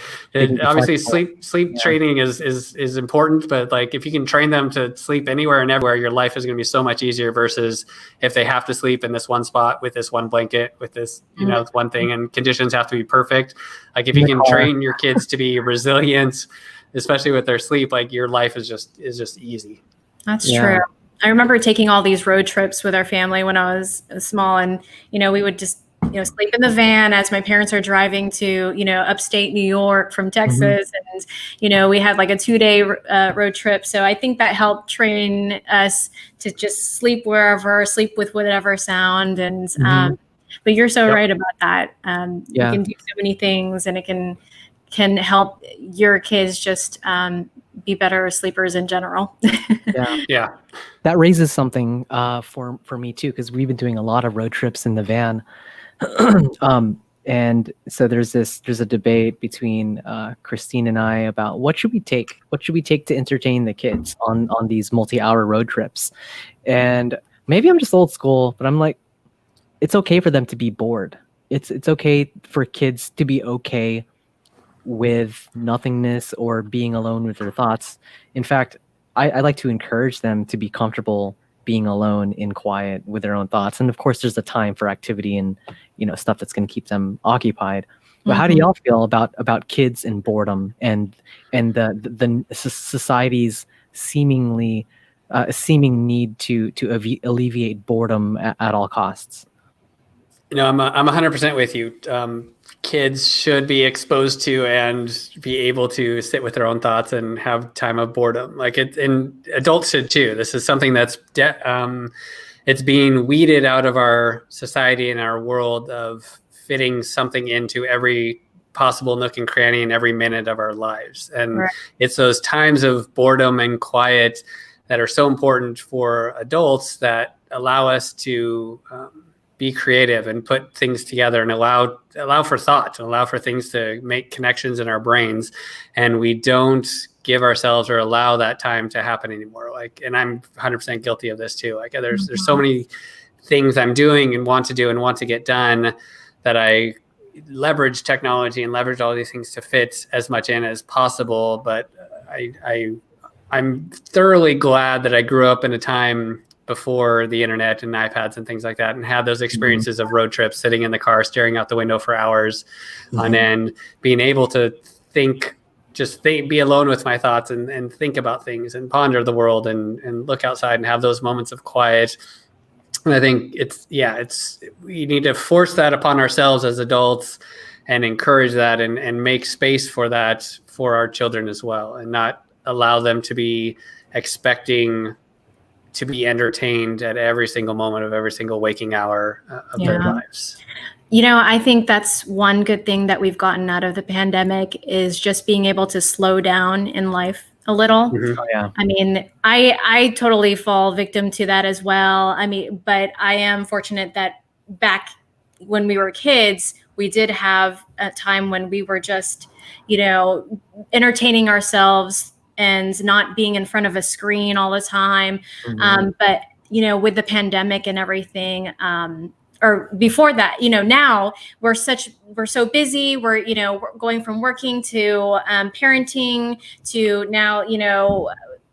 obviously sleep training is important, but like if you can train them to sleep anywhere and everywhere, your life is going to be so much easier versus if they have to sleep in this one spot with this one blanket, with this, one thing, and conditions have to be perfect. Like if you can train your kids to be resilient, especially with their sleep, like your life is just easy. That's true. I remember taking all these road trips with our family when I was small, and we would just sleep in the van as my parents are driving to upstate New York from Texas, and we had like a 2-day road trip. So I think that helped train us to just sleep wherever, sleep with whatever sound, and but you're so right about that. You can do so many things, and it can help your kids just be better sleepers in general. Yeah. That raises something for me too, because we've been doing a lot of road trips in the van. And so there's a debate between Christine and I about what should we take to entertain the kids on these multi-hour road trips. And maybe I'm just old school, but I'm like, it's okay for them to be bored. It's okay for kids to be okay with nothingness or being alone with their thoughts. In fact, I like to encourage them to be comfortable being alone in quiet with their own thoughts. And of course, there's a time for activity and stuff that's going to keep them occupied. But how do y'all feel about kids and boredom and the society's seeming need to alleviate boredom at all costs? I'm 100% with you. Kids should be exposed to and be able to sit with their own thoughts and have time of boredom. And adults should too. This is something that's it's being weeded out of our society and our world of fitting something into every possible nook and cranny in every minute of our lives. And it's those times of boredom and quiet that are so important for adults that allow us to be creative and put things together and allow for thought, allow for things to make connections in our brains. And we don't give ourselves or allow that time to happen anymore. And I'm 100% guilty of this too. There's so many things I'm doing and want to do and want to get done that I leverage technology and leverage all these things to fit as much in as possible. But I'm thoroughly glad that I grew up in a time before the internet and iPads and things like that, and had those experiences of road trips, sitting in the car, staring out the window for hours on end, being able to be alone with my thoughts and think about things and ponder the world and look outside and have those moments of quiet. And I think we need to force that upon ourselves as adults and encourage that and make space for that for our children as well, and not allow them to be expecting to be entertained at every single moment of every single waking hour of their lives. I think that's one good thing that we've gotten out of the pandemic is just being able to slow down in life a little. Oh, yeah. I mean, I totally fall victim to that as well. I mean, but I am fortunate that back when we were kids, we did have a time when we were just, entertaining ourselves and not being in front of a screen all the time. But, with the pandemic and everything, or before that, now we're so busy. We're going from working to parenting to now,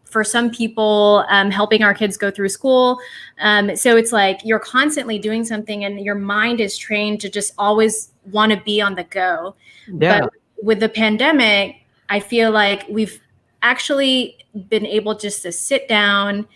for some people, helping our kids go through school. So it's like you're constantly doing something and your mind is trained to just always want to be on the go. Yeah. But with the pandemic, I feel like we've actually been able just to sit down,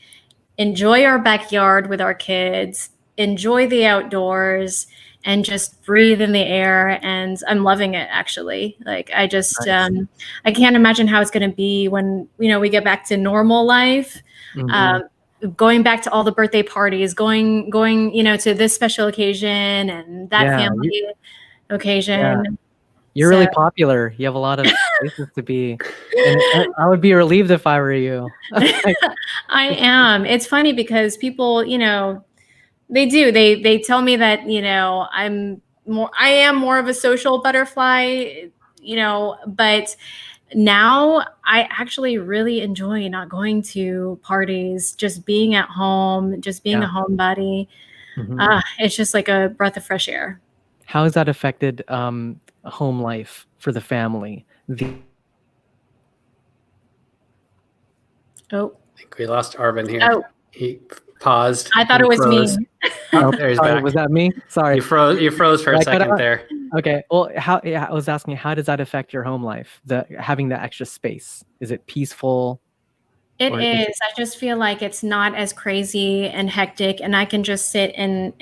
enjoy our backyard with our kids, enjoy the outdoors, and just breathe in the air. And I'm loving it, actually. I just, I can't imagine how it's going to be when, we get back to normal life, going back to all the birthday parties, going, to this special occasion and that family occasion. Yeah. You're really popular. You have a lot of places to be. And I would be relieved if I were you. I am. It's funny because people, they tell me that, I am more of a social butterfly, but now I actually really enjoy not going to parties, just being at home, just being a homebody. It's just like a breath of fresh air. how has that affected home life for the family? Oh, I think we lost Arvin here. oh, He paused. I thought He it was froze. me. Oh, there he's Sorry, back. was that me? Sorry. You froze for Did a I cut second out? there. Okay. Well, I was asking, how does that affect your home life? Having the extra space. Is it peaceful? It Or is. I just feel like it's not as crazy and hectic, and I can just sit and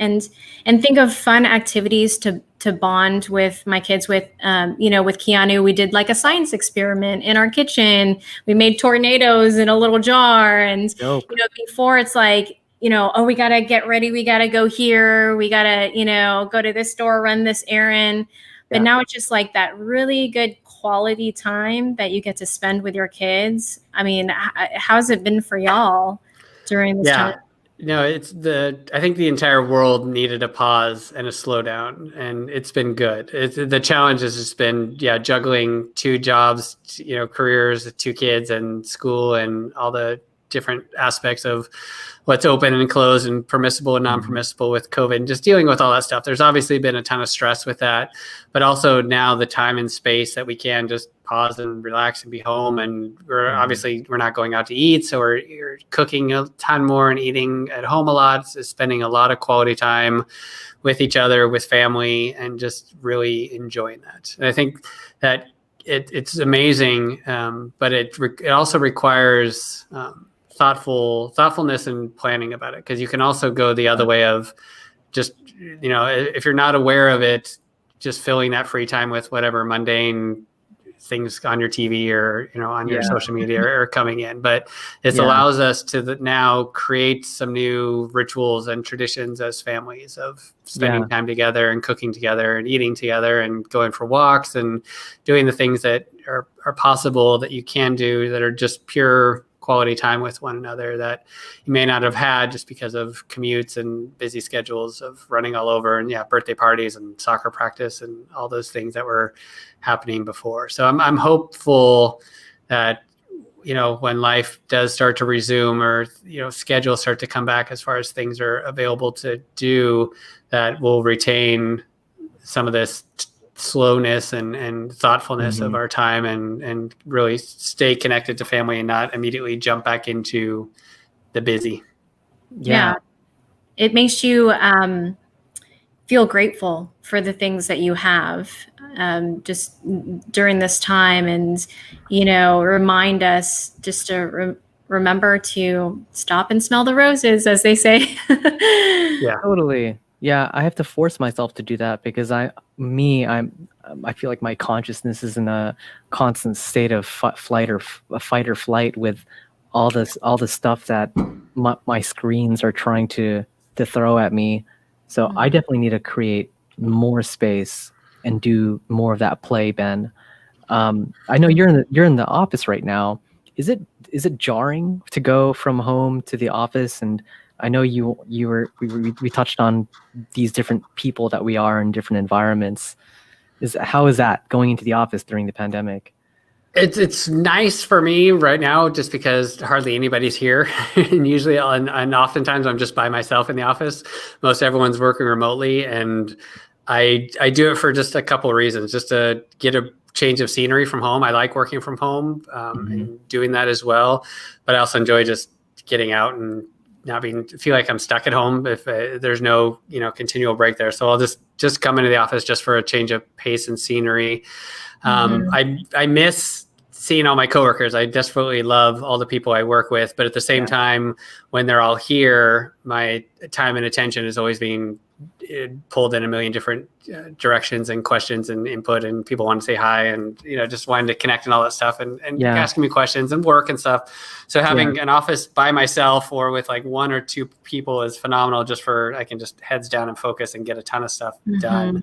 think of fun activities to bond with my kids with. With Keanu, we did like a science experiment in our kitchen. We made tornadoes in a little jar, and Dope. before it's like, oh, we gotta get ready, we gotta go here, we gotta go to this store, run this errand. But Yeah. now it's just like that really good quality time that you get to spend with your kids. I mean, how's it been for y'all during this time? No, I think the entire world needed a pause and a slowdown, and it's been good. The challenge has just been, juggling 2 jobs, careers, 2 kids, and school, and all the different aspects of what's open and closed and permissible and non-permissible with COVID, and just dealing with all that stuff. There's obviously been a ton of stress with that, but also now the time and space that we can just pause and relax and be home. And we're not going out to eat. So we're cooking a ton more and eating at home a lot, so spending a lot of quality time with each other, with family, and just really enjoying that. And I think that it's amazing, but it also requires thoughtfulness and planning about it, because you can also go the other way of just, if you're not aware of it, just filling that free time with whatever mundane things on your TV or on your social media are coming in. But it allows us to now create some new rituals and traditions as families of spending time together and cooking together and eating together and going for walks and doing the things that are possible that you can do, that are just pure quality time with one another, that you may not have had just because of commutes and busy schedules of running all over, and birthday parties and soccer practice and all those things that were happening before. So I'm hopeful that when life does start to resume, or schedules start to come back as far as things are available to do, that we'll retain some of this slowness and thoughtfulness of our time, and really stay connected to family and not immediately jump back into the busy. Yeah. It makes you feel grateful for the things that you have just during this time, and remind us just to remember to stop and smell the roses, as they say. Totally. Yeah, I have to force myself to do that, because I feel like my consciousness is in a constant state of fight or flight with all the stuff that my screens are trying to throw at me. So I definitely need to create more space and do more of that play, Ben. I know you're in the office right now. Is it jarring to go from home to the office? And I know we touched on these different people that we are in different environments. How is that going into the office during the pandemic? It's nice for me right now, just because hardly anybody's here, and usually and oftentimes I'm just by myself in the office. Most everyone's working remotely, and I do it for just a couple of reasons, just to get a change of scenery from home. I like working from home and doing that as well, but I also enjoy just getting out and not feel like I'm stuck at home if there's no continual break there. So I'll just come into the office just for a change of pace and scenery. I miss seeing all my coworkers. I desperately love all the people I work with, but at the same time, when they're all here, my time and attention is always being pulled in a million different directions and questions and input, and people want to say hi and just wanting to connect and all that stuff, and asking me questions and work and stuff. So having an office by myself or with like 1 or 2 people is phenomenal, just for I can just heads down and focus and get a ton of stuff done,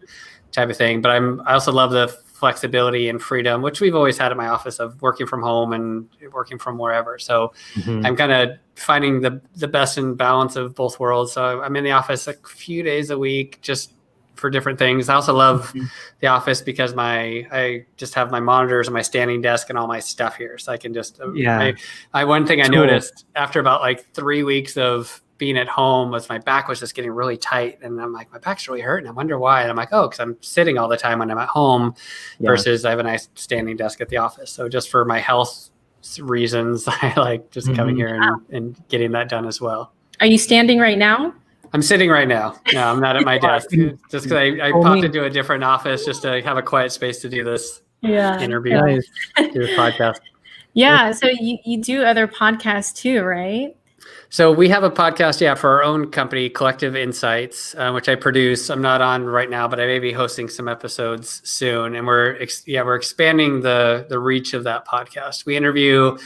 type of thing. But I also love the flexibility and freedom, which we've always had at my office, of working from home and working from wherever. So I'm kind of finding the best in balance of both worlds. So I'm in the office a few days a week, just for different things. I also love the office because I just have my monitors and my standing desk and all my stuff here. So I can just, one thing I noticed after about like 3 weeks of being at home was my back was just getting really tight. And I'm like, my back's really hurting. I wonder why. And I'm like, oh, because I'm sitting all the time when I'm at home versus I have a nice standing desk at the office. So just for my health reasons, I like just coming here and getting that done as well. Are you standing right now? I'm sitting right now. No, I'm not at my desk. Just because I popped into a different office just to have a quiet space to do this interview, do this podcast. Yeah. So you do other podcasts too, right? So we have a podcast, for our own company, Collective Insights, which I produce. I'm not on right now, but I may be hosting some episodes soon. And we're expanding the reach of that podcast. We interview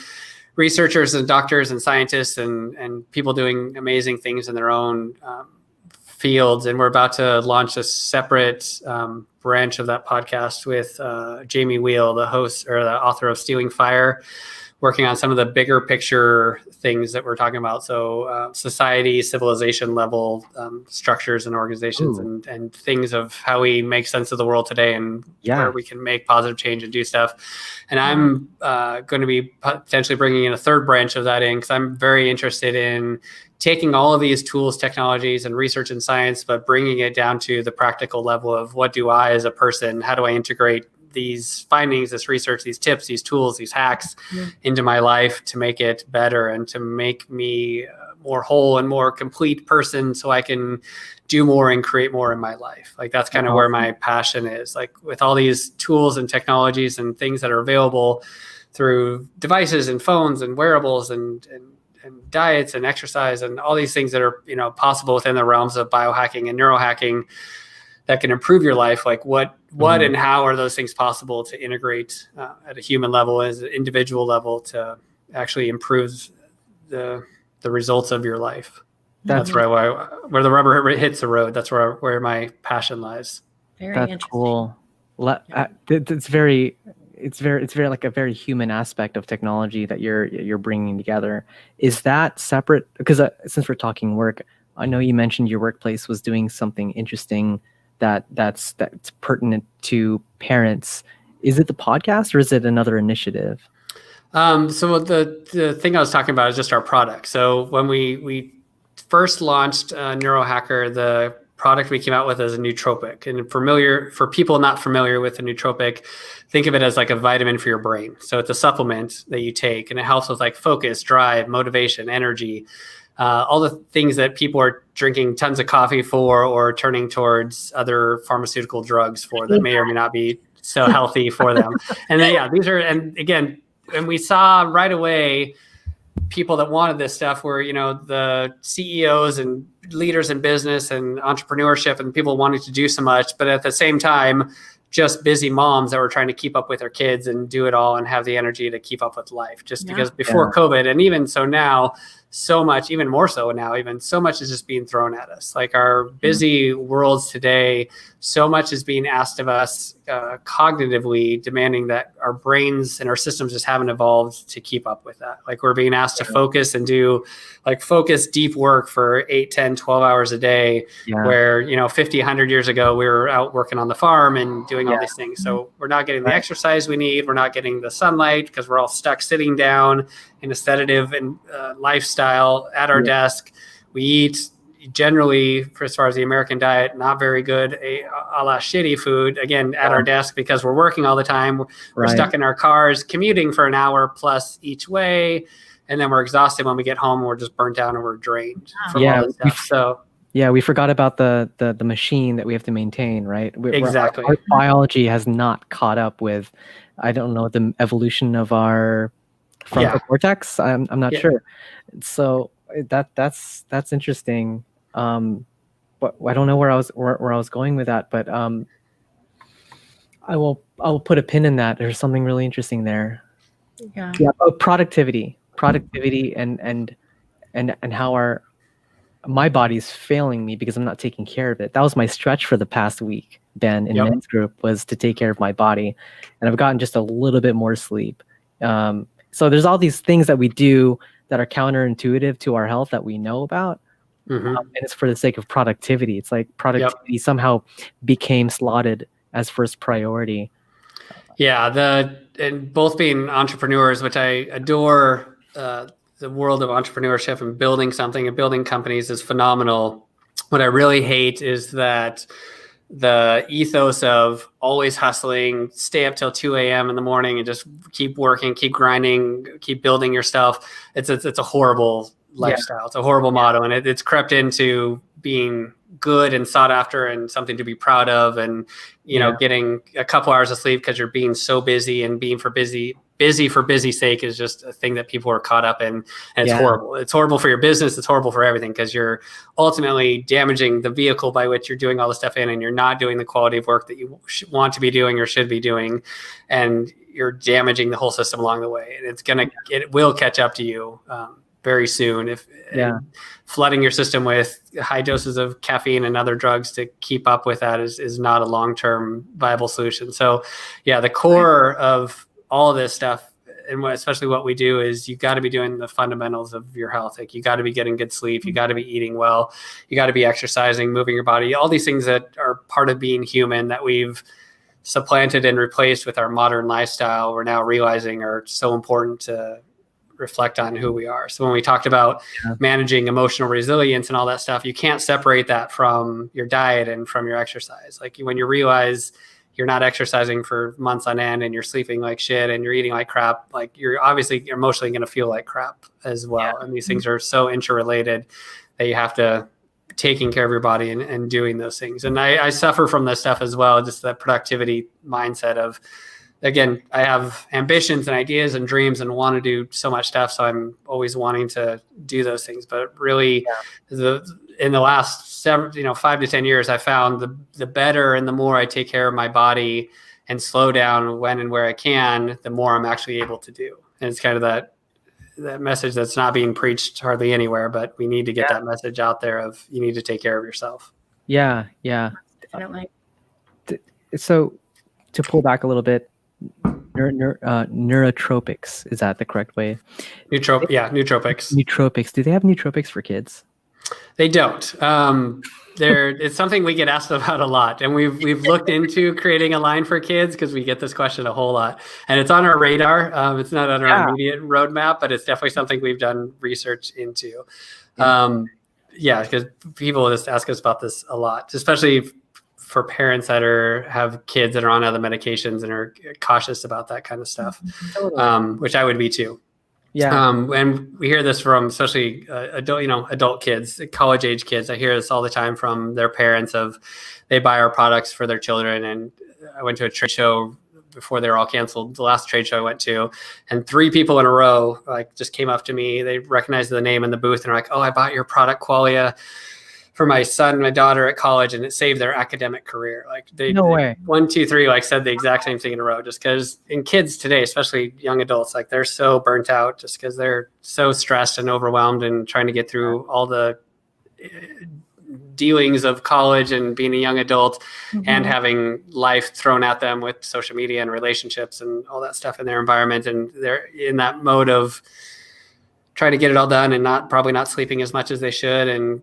researchers and doctors and scientists and people doing amazing things in their own fields. And we're about to launch a separate branch of that podcast with Jamie Wheel, the host or the author of Stealing Fire, working on some of the bigger picture things that we're talking about. So society, civilization level structures and organizations and things of how we make sense of the world today and where we can make positive change and do stuff. And I'm going to be potentially bringing in a third branch of that in because I'm very interested in taking all of these tools, technologies, and research and science, but bringing it down to the practical level of what do I as a person, how do I integrate these findings, this research, these tips, these tools, these hacks into my life to make it better and to make me a more whole and more complete person so I can do more and create more in my life. Like that's kind of where my passion is. Like with all these tools and technologies and things that are available through devices and phones and wearables and diets and exercise and all these things that are, possible within the realms of biohacking and neurohacking that can improve your life. Like what and how are those things possible to integrate at a human level, as an individual level, to actually improve the results of your life. That's where the rubber hits the road. That's where my passion lies. That's cool. It's very like a very human aspect of technology that you're bringing together. Is that separate? Because since we're talking work, I know you mentioned your workplace was doing something interesting that's pertinent to parents. Is it the podcast or is it another initiative? So the thing I was talking about is just our product. So when we first launched Neurohacker, the product we came out with is a nootropic. And for people not familiar with a nootropic, think of it as like a vitamin for your brain. So it's a supplement that you take, and it helps with like focus, drive, motivation, energy, all the things that people are drinking tons of coffee for or turning towards other pharmaceutical drugs for that may or may not be so healthy for them. And then, and we saw right away people that wanted this stuff were, the CEOs and leaders in business and entrepreneurship and people wanting to do so much, but at the same time, just busy moms that were trying to keep up with their kids and do it all and have the energy to keep up with life. Because before COVID, and even so now, so much, even more so now, even so much is just being thrown at us. Like our busy worlds today, so much is being asked of us cognitively, demanding that our brains and our systems just haven't evolved to keep up with that. Like we're being asked to focus and do focus deep work for 8, 10, 12 hours a day, where, 50, 100 years ago, we were out working on the farm and doing all these things. So we're not getting the exercise we need. We're not getting the sunlight because we're all stuck sitting down in a sedative and lifestyle at our desk. We eat generally, as far as the American diet, not very good, a la shitty food, again, at our desk because we're working all the time. We're stuck in our cars, commuting for an hour plus each way. And then we're exhausted when we get home and we're just burnt out and we're drained from all this stuff. So we forgot about the machine that we have to maintain, right? Exactly. Our biology has not caught up with, I don't know, the evolution of our frontal cortex. I'm not sure. So that's interesting. But I don't know where I was going with that, but I will put a pin in that. There's something really interesting there. Yeah. Productivity and how my body's failing me because I'm not taking care of it. That was my stretch for the past week, Ben, in men's group, was to take care of my body, and I've gotten just a little bit more sleep. So there's all these things that we do that are counterintuitive to our health that we know about. And it's for the sake of productivity. It's like productivity somehow became slotted as first priority. Yeah, and both being entrepreneurs, which I adore, the world of entrepreneurship and building something and building companies is phenomenal. What I really hate is that the ethos of always hustling, stay up till 2 a.m. in the morning and just keep working, keep grinding, keep building your stuff. It's a horrible lifestyle. It's a horrible motto, and it's crept into being good and sought after and something to be proud of. And, you know, getting a couple hours of sleep because you're being so busy and being for busy for busy sake is just a thing that people are caught up in. And it's horrible. It's horrible for your business. It's horrible for everything, because you're ultimately damaging the vehicle by which you're doing all the stuff in, and you're not doing the quality of work that you want to be doing or should be doing. And you're damaging the whole system along the way. And it will catch up to you very soon if flooding your system with high doses of caffeine and other drugs to keep up with that is not a long-term viable solution. So the core of all of this stuff, and especially what we do, is you got to be doing the fundamentals of your health. Like, you got to be getting good sleep, you got to be eating well, you got to be exercising, moving your body, all these things that are part of being human that we've supplanted and replaced with our modern lifestyle. We're now realizing are so important to reflect on who we are. So when we talked about managing emotional resilience and all that stuff, you can't separate that from your diet and from your exercise. Like, when you realize you're not exercising for months on end and you're sleeping like shit and you're eating like crap, like, you're obviously emotionally going to feel like crap as well. And these things are so interrelated that you have to taking care of your body and doing those things. And I suffer from this stuff as well, just that productivity mindset of, again, I have ambitions and ideas and dreams and want to do so much stuff. So I'm always wanting to do those things. But really, in the last 5 to 10 years, I found the better and the more I take care of my body and slow down when and where I can, the more I'm actually able to do. And it's kind of that message that's not being preached hardly anywhere, but we need to get that message out there of, you need to take care of yourself. Yeah. Definitely. So to pull back a little bit, neurotropics, is that the correct way? Nootropics. Nootropics. Do they have nootropics for kids? They don't. It's something we get asked about a lot, and we've looked into creating a line for kids because we get this question a whole lot, and it's on our radar. It's not on our immediate roadmap, but it's definitely something we've done research into. Because people just ask us about this a lot, especially for parents that have kids that are on other medications and are cautious about that kind of stuff, which I would be too. And we hear this from especially adult kids, college age kids. I hear this all the time from their parents of, they buy our products for their children. And I went to a trade show before they were all canceled, the last trade show I went to, and 3 people in a row just came up to me. They recognized the name in the booth and are like, "Oh, I bought your product, Qualia, for my son and my daughter at college, and it saved their academic career." No way. 1, 2, 3, said the exact same thing in a row, just because in kids today, especially young adults, they're so burnt out just because they're so stressed and overwhelmed and trying to get through all the dealings of college and being a young adult and having life thrown at them with social media and relationships and all that stuff in their environment. And they're in that mode of trying to get it all done and probably not sleeping as much as they should, and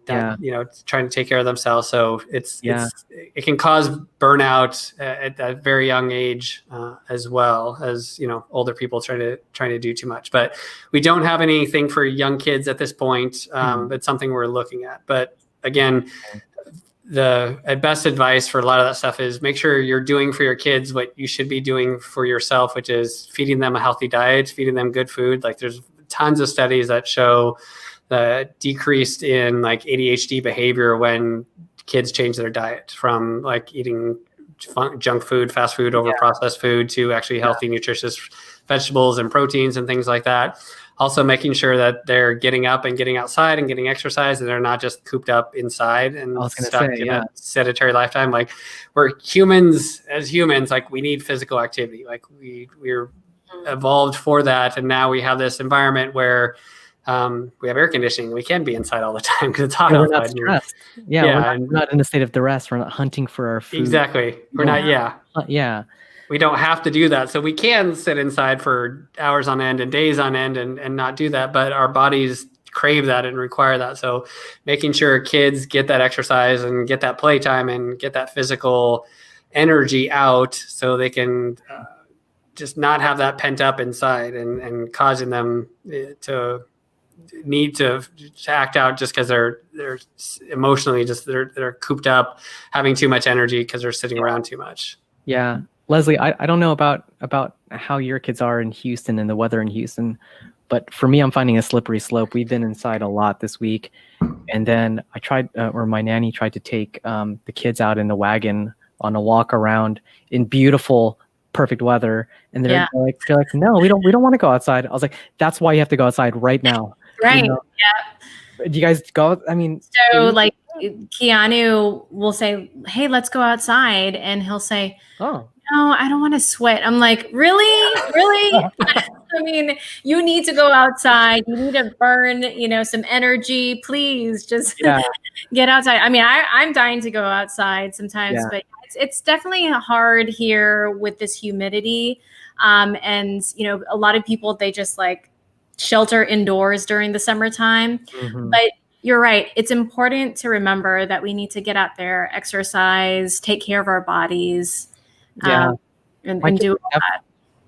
trying to take care of themselves. So it can cause burnout at that very young age, as well as older people trying to do too much. But we don't have anything for young kids at this point. It's something we're looking at. But again, the best advice for a lot of that stuff is make sure you're doing for your kids what you should be doing for yourself, which is feeding them a healthy diet, feeding them good food. There's tons of studies that show the decreased in ADHD behavior when kids change their diet from eating junk food, fast food over processed food to actually healthy, nutritious vegetables and proteins and things like that. Also making sure that they're getting up and getting outside and getting exercise, and they're not just cooped up inside and stuck in a sedentary lifetime. We're humans, as humans, we need physical activity. We're evolved for that, and now we have this environment where we have air conditioning. We can be inside all the time because it's hot outside. We're not stressed. We're not in a state of duress. We're not hunting for our food. Exactly. We're not. We don't have to do that. So we can sit inside for hours on end and days on end and not do that, but our bodies crave that and require that. So making sure kids get that exercise and get that playtime and get that physical energy out so they can just not have that pent up inside and causing them to need to act out just because they're emotionally they're cooped up, having too much energy because they're sitting around too much. Yeah. Leslie, I don't know about how your kids are in Houston and the weather in Houston, but for me, I'm finding a slippery slope. We've been inside a lot this week, and then I tried, or my nanny tried to take the kids out in the wagon on a walk around in beautiful, perfect weather, and they're like, no, we don't want to go outside. I was like, that's why you have to go outside right now. Right. You know? Yeah. Do you guys go? I mean, so like Keanu will say, "Hey, let's go outside," and he'll say, "Oh, no, I don't want to sweat." I'm like, really? I mean, you need to go outside. You need to burn, some energy. Please just get outside. I mean, I'm dying to go outside sometimes, but it's definitely hard here with this humidity. And, a lot of people, they just like shelter indoors during the summertime. Mm-hmm. But you're right. It's important to remember that we need to get out there, exercise, take care of our bodies. And do all that.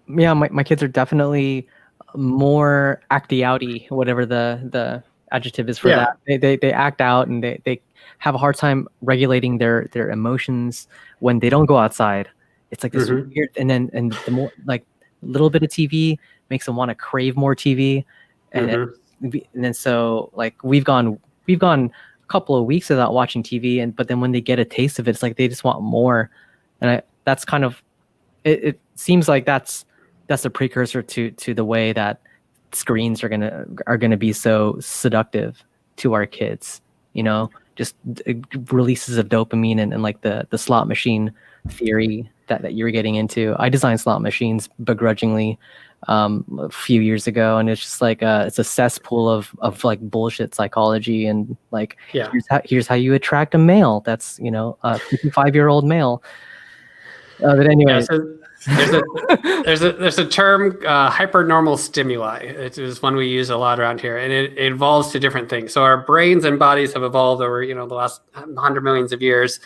Yeah, my kids are definitely more acty-outy, whatever the adjective is for that. They act out, and they have a hard time regulating their emotions when they don't go outside. It's like this weird, and the more like a little bit of TV makes them want to crave more TV, and then so like we've gone a couple of weeks without watching TV, but then when they get a taste of it, it's like they just want more, and that's kind of it seems like that's a precursor to the way that screens are gonna be so seductive to our kids. Just releases of dopamine and like the slot machine theory that you were getting into. I designed slot machines begrudgingly a few years ago, and it's just like it's a cesspool of like bullshit psychology, and like here's how you attract a male that's a 55-year-old male. But anyway, there's a term, hypernormal stimuli. It is one we use a lot around here, and it evolves to different things. So our brains and bodies have evolved over the last 100 millions of years,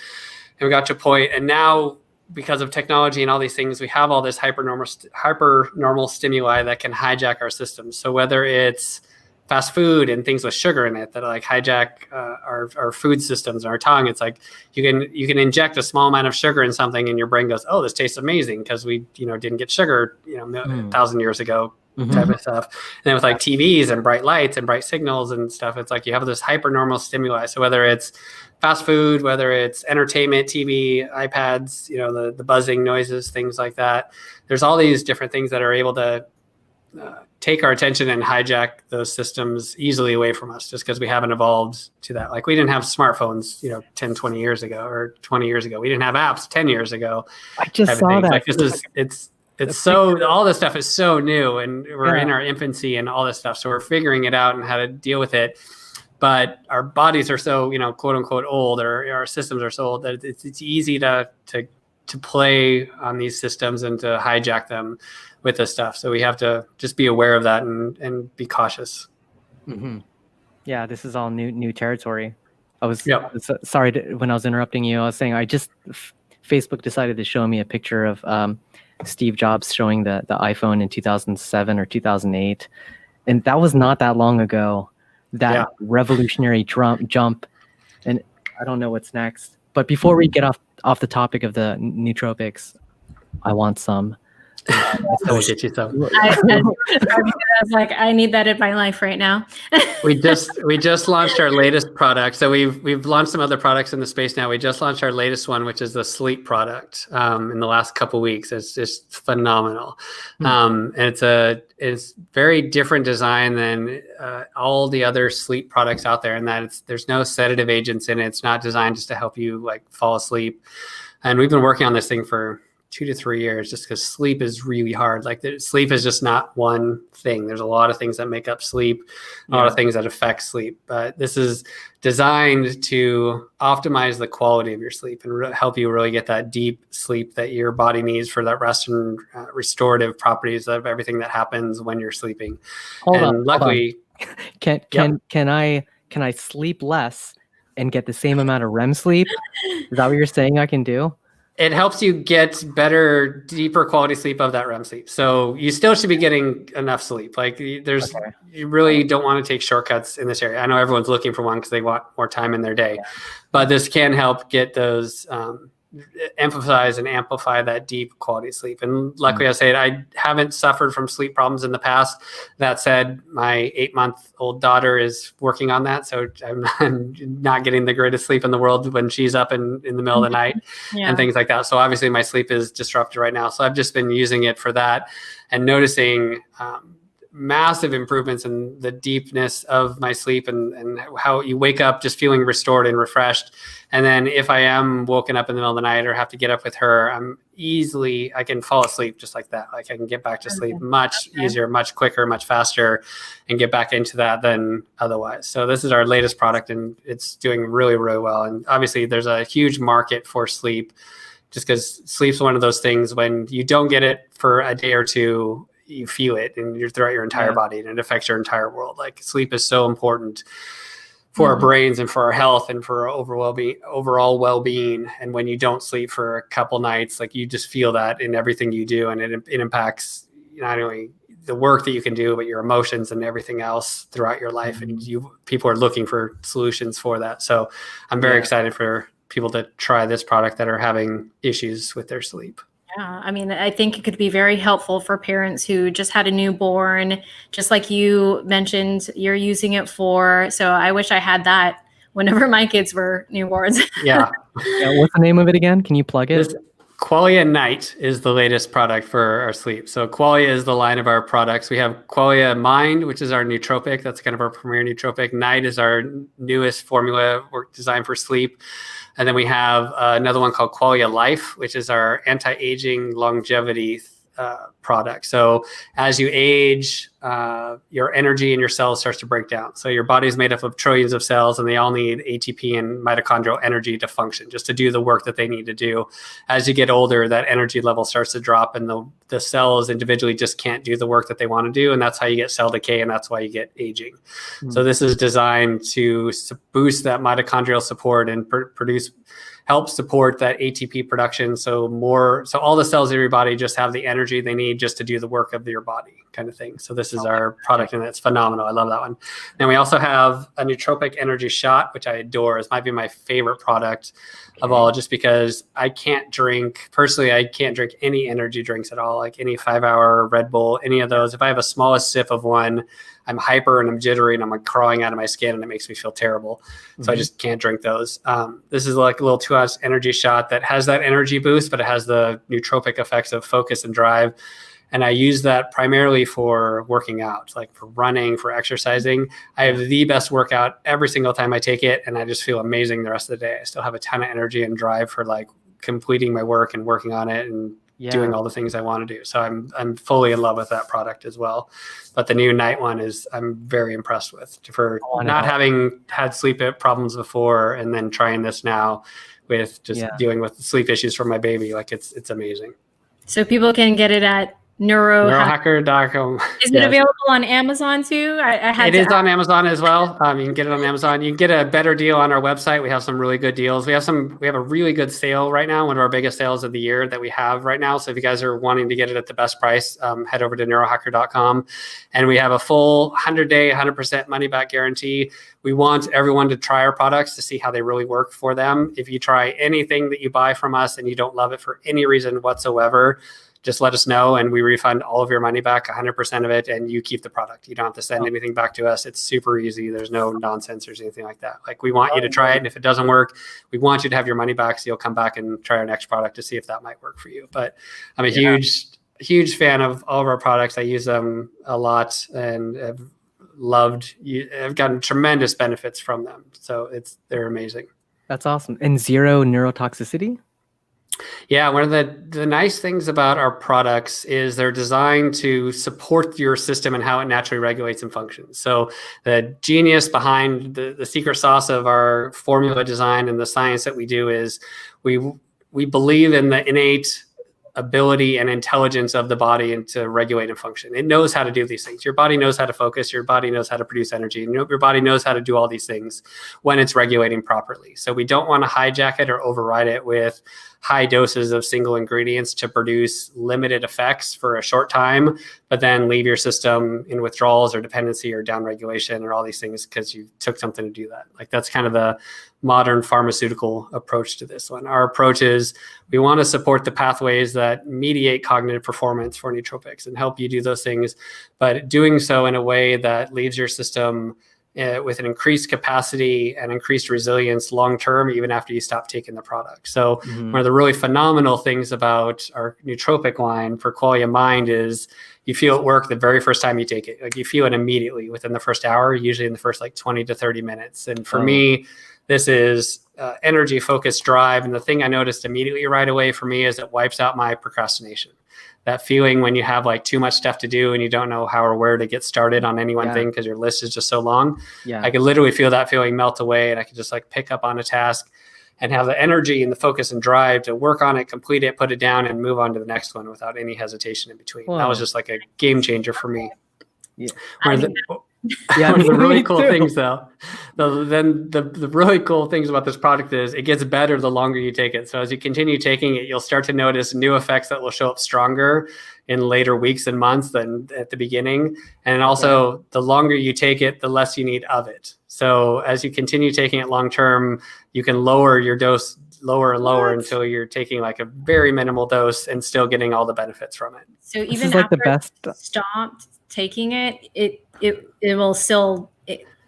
and we got to a point, and now because of technology and all these things, we have all this hypernormal stimuli that can hijack our systems. So whether it's fast food and things with sugar in it that like hijack our food systems and our tongue. It's like you can inject a small amount of sugar in something and your brain goes, oh, this tastes amazing because we didn't get sugar 1,000 years ago type of stuff. And then with like TVs and bright lights and bright signals and stuff, it's like you have this hypernormal stimuli. So whether it's fast food, whether it's entertainment, TV, iPads, the buzzing noises, things like that, there's all these different things that are able to take our attention and hijack those systems easily away from us just because we haven't evolved to that. Like we didn't have smartphones, 10, 20 years ago or 20 years ago. We didn't have apps 10 years ago. I just saw that. Like it's so, all this stuff is so new and we're in our infancy and all this stuff. So we're figuring it out and how to deal with it. But our bodies are so, quote unquote old, or our systems are so old that it's easy to play on these systems and to hijack them with this stuff. So we have to just be aware of that and be cautious. Mm-hmm. Yeah, this is all new territory. I was sorry when I was interrupting you. I was saying Facebook decided to show me a picture of Steve Jobs showing the iPhone in 2007 or 2008, and that was not that long ago. That revolutionary jump, and I don't know what's next. But before we get off the topic of the nootropics, I want some. I'll get you some. I was like, I need that in my life right now. we just launched our latest product. So we've launched some other products in the space now. We just launched our latest one, which is the sleep product. In the last couple of weeks, it's just phenomenal. And it's very different design than all the other sleep products out there, in that there's no sedative agents in it. It's not designed just to help you like fall asleep. And we've been working on this thing for 2 to 3 years, just because sleep is really hard. Like sleep is just not one thing. There's a lot of things that make up sleep, a lot of things that affect sleep. But this is designed to optimize the quality of your sleep and help you really get that deep sleep that your body needs for that rest and restorative properties of everything that happens when you're sleeping. Hold and on. luckily, can I sleep less and get the same amount of REM sleep? Is that what you're saying I can do? It helps you get better, deeper quality sleep of that REM sleep. So you still should be getting enough sleep. Like you really don't want to take shortcuts in this area. I know everyone's looking for one because they want more time in their day, but this can help get those, emphasize and amplify that deep quality sleep. And luckily I say it, I haven't suffered from sleep problems in the past. That said, my 8-month-old daughter is working on that. So I'm not getting the greatest sleep in the world when she's up in the middle of the night and things like that. So obviously my sleep is disrupted right now. So I've just been using it for that and noticing, massive improvements in the deepness of my sleep and how you wake up just feeling restored and refreshed. And then if I am woken up in the middle of the night or have to get up with her, I can fall asleep just like that. Like I can get back to sleep much easier, much quicker, much faster, and get back into that than otherwise. So this is our latest product and it's doing really, really well. And obviously there's a huge market for sleep just because sleep's one of those things when you don't get it for a day or two, you feel it and you're throughout your entire body and it affects your entire world. Like sleep is so important for our brains and for our health and for our overall well-being. And when you don't sleep for a couple nights, like you just feel that in everything you do. And it impacts not only the work that you can do, but your emotions and everything else throughout your life. And people are looking for solutions for that. So I'm very excited for people to try this product that are having issues with their sleep. Yeah, I mean, I think it could be very helpful for parents who just had a newborn, just like you mentioned you're using it for. So I wish I had that whenever my kids were newborns. Yeah. What's the name of it again? Can you plug it? Qualia Night is the latest product for our sleep. So Qualia is the line of our products. We have Qualia Mind, which is our nootropic. That's kind of our premier nootropic. Night is our newest formula designed for sleep. And then we have another one called Qualia Life, which is our anti-aging longevity product. So as you age, your energy in your cells starts to break down. So your body is made up of trillions of cells and they all need ATP and mitochondrial energy to function, just to do the work that they need to do. As you get older, that energy level starts to drop and the cells individually just can't do the work that they want to do. And that's how you get cell decay and that's why you get aging. So this is designed to boost that mitochondrial support and help support that ATP production. So all the cells in your body just have the energy they need just to do the work of your body kind of thing. So this is our product and it's phenomenal. I love that one. And we also have a nootropic energy shot, which I adore. It might be my favorite product of all, just because I can't drink any energy drinks at all, like any 5-hour Red Bull, any of those. If I have a smallest sip of one, I'm hyper and I'm jittery and I'm like crawling out of my skin and it makes me feel terrible. So I just can't drink those. This is like a little 2-ounce energy shot that has that energy boost, but it has the nootropic effects of focus and drive. And I use that primarily for working out, like for running, for exercising. I have the best workout every single time I take it. And I just feel amazing the rest of the day. I still have a ton of energy and drive for like completing my work and working on it and doing all the things I want to do. So I'm fully in love with that product as well. But the new Night one I'm very impressed with for not having had sleep problems before and then trying this now with just dealing with sleep issues for my baby. Like it's amazing. So people can get it at neurohacker.com. Is it available on Amazon too? It is on Amazon as well. You can get it on Amazon. You can get a better deal on our website. We have some really good deals. We have a really good sale right now, one of our biggest sales of the year that we have right now. So if you guys are wanting to get it at the best price, head over to neurohacker.com. And we have a full 100-day, 100% money back guarantee. We want everyone to try our products to see how they really work for them. If you try anything that you buy from us and you don't love it for any reason whatsoever, just let us know and we refund all of your money back, 100% of it, and you keep the product. You don't have to send anything back to us. It's super easy. There's no nonsense or anything like that. Like we want you to try it. And if it doesn't work, we want you to have your money back so you'll come back and try our next product to see if that might work for you. But I'm a huge fan of all of our products. I use them a lot and I've gotten tremendous benefits from them. So they're amazing. That's awesome. And zero neurotoxicity? Yeah, one of the nice things about our products is they're designed to support your system and how it naturally regulates and functions. So the genius behind the secret sauce of our formula design and the science that we do is we believe in the innate ability and intelligence of the body and to regulate and function. It knows how to do these things. Your body knows how to focus. Your body knows how to produce energy. Your body knows how to do all these things when it's regulating properly. So we don't want to hijack it or override it with high doses of single ingredients to produce limited effects for a short time, but then leave your system in withdrawals or dependency or downregulation or all these things because you took something to do that. Like that's kind of the modern pharmaceutical approach to this one. Our approach is we want to support the pathways that mediate cognitive performance for nootropics and help you do those things, but doing so in a way that leaves your system with an increased capacity and increased resilience long-term, even after you stop taking the product. So one of the really phenomenal things about our nootropic line for quality of mind is you feel it work the very first time you take it. Like you feel it immediately within the first hour, usually in the first like 20 to 30 minutes. And for me, this is energy, focus, drive. And the thing I noticed immediately right away for me is it wipes out my procrastination. That feeling when you have like too much stuff to do and you don't know how or where to get started on any one thing because your list is just so long. I could literally feel that feeling melt away, and I could just like pick up on a task and have the energy and the focus and drive to work on it, complete it, put it down, and move on to the next one without any hesitation in between. That was just like a game changer for me. One of the really cool things though, the really cool things about this product is it gets better the longer you take it. So as you continue taking it, you'll start to notice new effects that will show up stronger in later weeks and months than at the beginning. And also the longer you take it, the less you need of it. So as you continue taking it long-term, you can lower your dose lower and lower until you're taking like a very minimal dose and still getting all the benefits from it. So even after you stopped taking it, it will still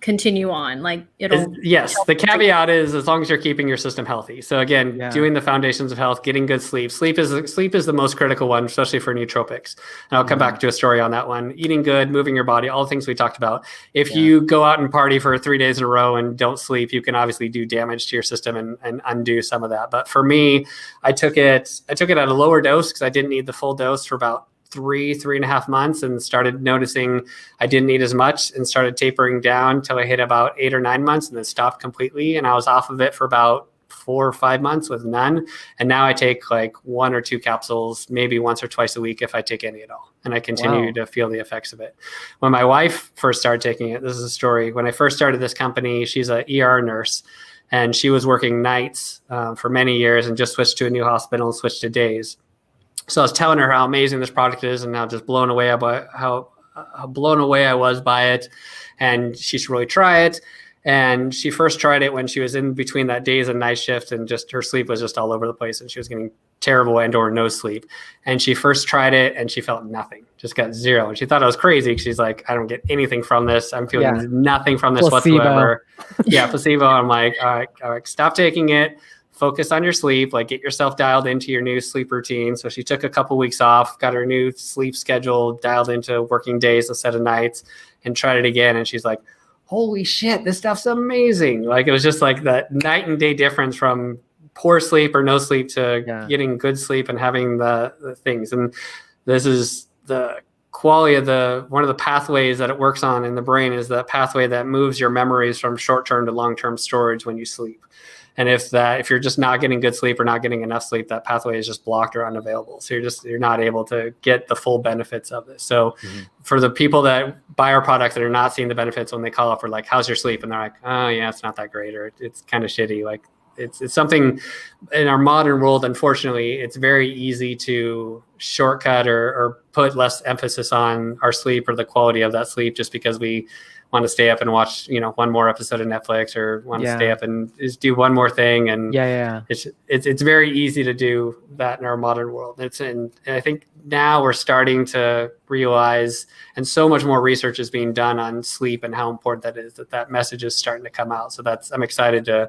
continue on. Like it'll. Yes. The caveat is as long as you're keeping your system healthy. So again, doing the foundations of health, getting good sleep. Sleep is the most critical one, especially for nootropics. And I'll come back to a story on that one. Eating good, moving your body, all the things we talked about. If you go out and party for 3 days in a row and don't sleep, you can obviously do damage to your system and undo some of that. But for me, I took it at a lower dose because I didn't need the full dose for about 3.5 months, and started noticing I didn't need as much and started tapering down till I hit about 8 or 9 months and then stopped completely. And I was off of it for about 4 or 5 months with none. And now I take like 1 or 2 capsules, maybe once or twice a week if I take any at all. And I continue to feel the effects of it. When my wife first started taking it, this is a story. When I first started this company, she's an ER nurse, and she was working nights for many years and just switched to a new hospital and switched to days. So I was telling her how amazing this product is and how just blown away by how blown away I was by it. And she should really try it. And she first tried it when she was in between that days and night shift, and just her sleep was just all over the place and she was getting terrible and or no sleep. And she first tried it and she felt nothing, just got zero. And she thought I was crazy. She's like, I don't get anything from this. I'm feeling nothing from this whatsoever. Placebo. I'm like, all right, stop taking it. Focus on your sleep, like get yourself dialed into your new sleep routine. So she took a couple weeks off, got her new sleep schedule dialed into working days instead of nights, and tried it again. And she's like, holy shit, this stuff's amazing. Like it was just like that night and day difference from poor sleep or no sleep to getting good sleep and having the things. And this is the quality of one of the pathways that it works on in the brain is that pathway that moves your memories from short-term to long-term storage when you sleep. And if you're just not getting good sleep or not getting enough sleep, that pathway is just blocked or unavailable. So you're not able to get the full benefits of this. So for the people that buy our products that are not seeing the benefits, when they call up, we're like, how's your sleep? And they're like, oh yeah, it's not that great, or it's kind of shitty. Like it's something in our modern world, unfortunately, it's very easy to shortcut or put less emphasis on our sleep or the quality of that sleep just because we want to stay up and watch, one more episode of Netflix, or want to stay up and just do one more thing. And it's very easy to do that in our modern world. And I think now we're starting to realize, and so much more research is being done on sleep and how important that is, that message is starting to come out. So I'm excited to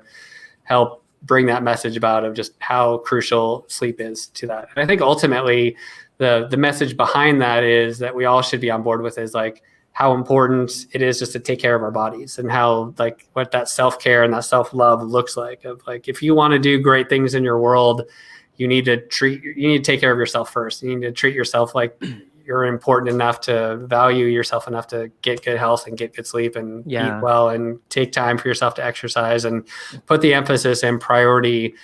help bring that message about of just how crucial sleep is to that. And I think ultimately the message behind that is that we all should be on board with is like, how important it is just to take care of our bodies, and how like what that self-care and that self-love looks like. Of like, if you want to do great things in your world, you need to take care of yourself first. You need to treat yourself like you're important enough to value yourself enough to get good health and get good sleep and eat well and take time for yourself to exercise and put the emphasis and priority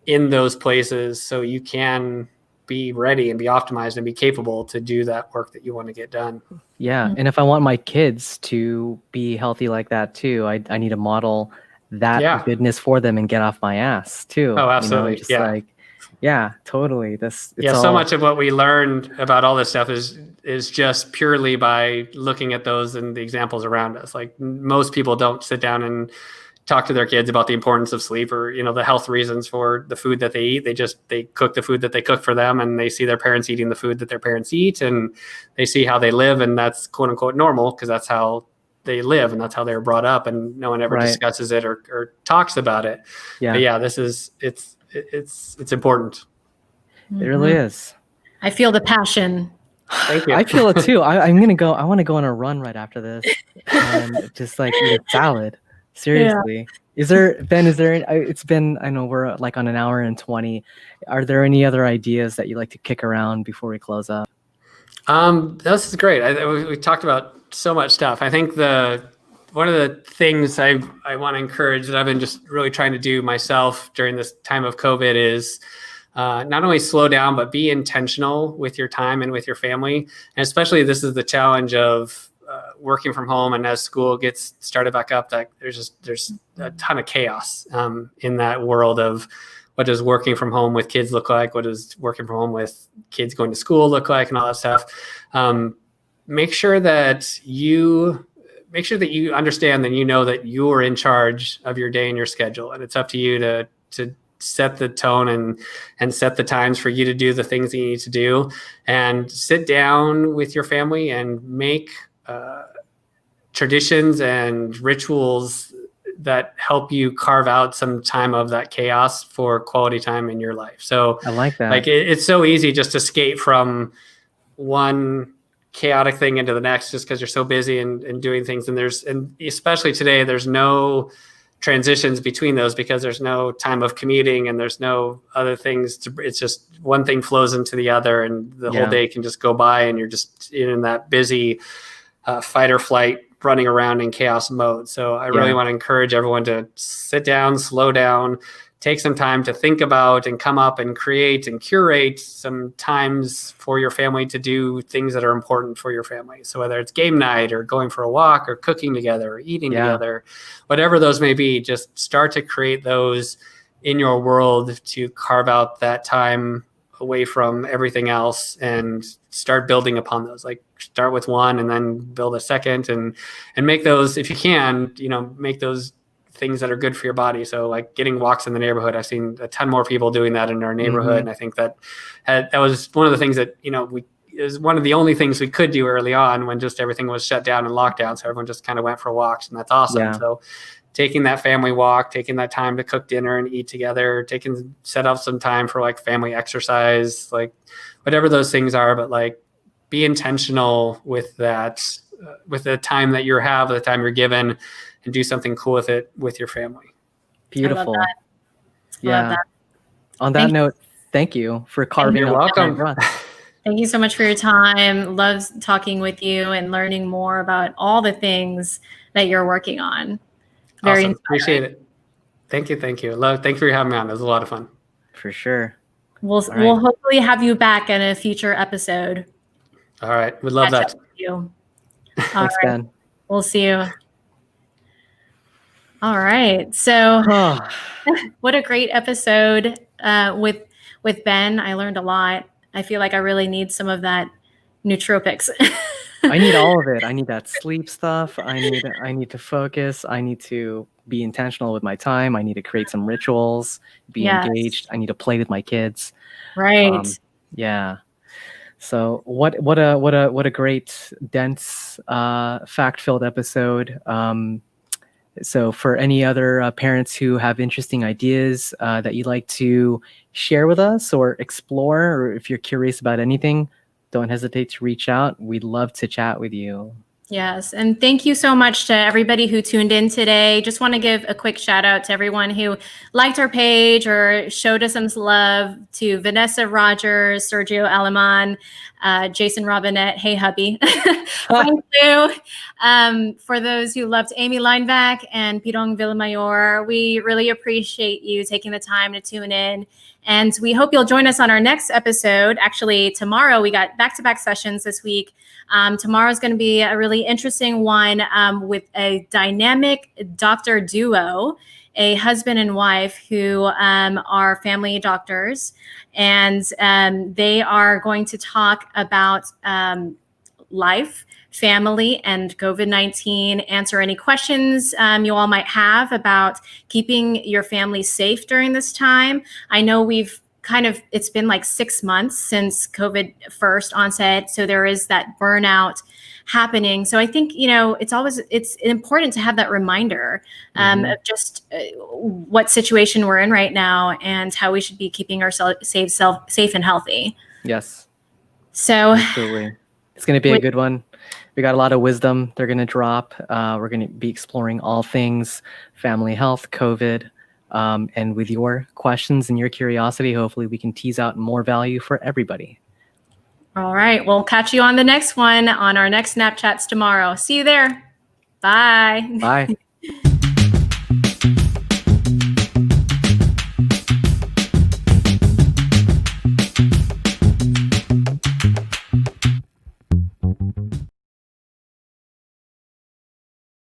in those places so you can be ready and be optimized and be capable to do that work that you want to get done. Yeah. And if I want my kids to be healthy like that too, I need to model that Yeah. goodness for them and get off my ass too. Oh, absolutely. Just like, yeah, totally. So much of what we learned about all this stuff is just purely by looking at those and the examples around us. Like most people don't sit down and talk to their kids about the importance of sleep or, the health reasons for the food that they eat. They cook the food that they cook for them, and they see their parents eating the food that their parents eat, and they see how they live, and that's quote unquote normal because that's how they live and that's how they were brought up, and no one ever discusses it or talks about it. Yeah. But yeah, it's important. It really is. I feel the passion. Thank you. I feel it too. I want to go on a run right after this and just like eat a salad. Seriously. Yeah. It's been, I know we're like on an hour and 20. Are there any other ideas that you like to kick around before we close up? This is great. We talked about so much stuff. I think one of the things I want to encourage that I've been just really trying to do myself during this time of COVID is not only slow down, but be intentional with your time and with your family. And especially this is the challenge of working from home, and as school gets started back up, that there's a ton of chaos in that world of what does working from home with kids look like, what does working from home with kids going to school look like, and all that stuff. Make sure that you understand that that you're in charge of your day and your schedule, and it's up to you to set the tone and set the times for you to do the things that you need to do, and sit down with your family and make traditions and rituals that help you carve out some time of that chaos for quality time in your life. So I like that. Like it's so easy just to escape from one chaotic thing into the next just because you're so busy and doing things. And especially today, there's no transitions between those because there's no time of commuting and there's no other things it's just one thing flows into the other, and the whole day can just go by and you're just in that busy fight or flight running around in chaos mode. So I really want to encourage everyone to sit down, slow down, take some time to think about and come up and create and curate some times for your family to do things that are important for your family. So whether it's game night or going for a walk or cooking together or eating together, whatever those may be, just start to create those in your world to carve out that time away from everything else and start building upon those. Like start with one and then build a second and make those, if you can, make those things that are good for your body. So like getting walks in the neighborhood, I've seen a ton more people doing that in our neighborhood. Mm-hmm. And I think that was one of the things that, is one of the only things we could do early on when just everything was shut down and locked down. So everyone just kind of went for walks, and that's awesome. Yeah. So taking that family walk, taking that time to cook dinner and eat together, set up some time for like family exercise, like whatever those things are, but like be intentional with that, with the time that the time you're given, and do something cool with it with your family. Beautiful. Yeah. On that note, thank you for carving. You're welcome. Thank you so much for your time. Love talking with you and learning more about all the things that you're working on. Very awesome. Appreciate it. Thank you. Thank you for having me on. It was a lot of fun. For sure. We'll hopefully have you back in a future episode. All right. We'd love that. You. Thanks, Ben. We'll see you. All right. So what a great episode with Ben. I learned a lot. I feel like I really need some of that nootropics. I need all of it. I need that sleep stuff. I need to focus. I need to be intentional with my time. I need to create some rituals, be engaged. I need to play with my kids. Right. Yeah. So what a great, dense, fact-filled episode. So for any other parents who have interesting ideas that you'd like to share with us or explore, or if you're curious about anything, don't hesitate to reach out. We'd love to chat with you. Yes. And thank you so much to everybody who tuned in today. Just want to give a quick shout out to everyone who liked our page or showed us some love, to Vanessa Rogers, Sergio Aleman, Jason Robinette. Hey, hubby. Thank you. For those who loved Amy Lineback and Pirong Villamayor, we really appreciate you taking the time to tune in And we hope you'll join us on our next episode. Actually, tomorrow, we got back-to-back sessions this week. Tomorrow's going to be a really interesting one with a dynamic doctor duo, a husband and wife who are family doctors. And they are going to talk about life, family, and COVID-19, answer any questions you all might have about keeping your family safe during this time. I know it's been like 6 months since COVID first onset, so there is that burnout happening. So I think, it's important to have that reminder of just what situation we're in right now and how we should be keeping ourselves safe and healthy. Yes. So absolutely. It's going to be a good one. We got a lot of wisdom they're going to drop. We're going to be exploring all things family health, COVID, and with your questions and your curiosity, hopefully we can tease out more value for everybody. All right. We'll catch you on the next one on our next Snapchats tomorrow. See you there. Bye. Bye.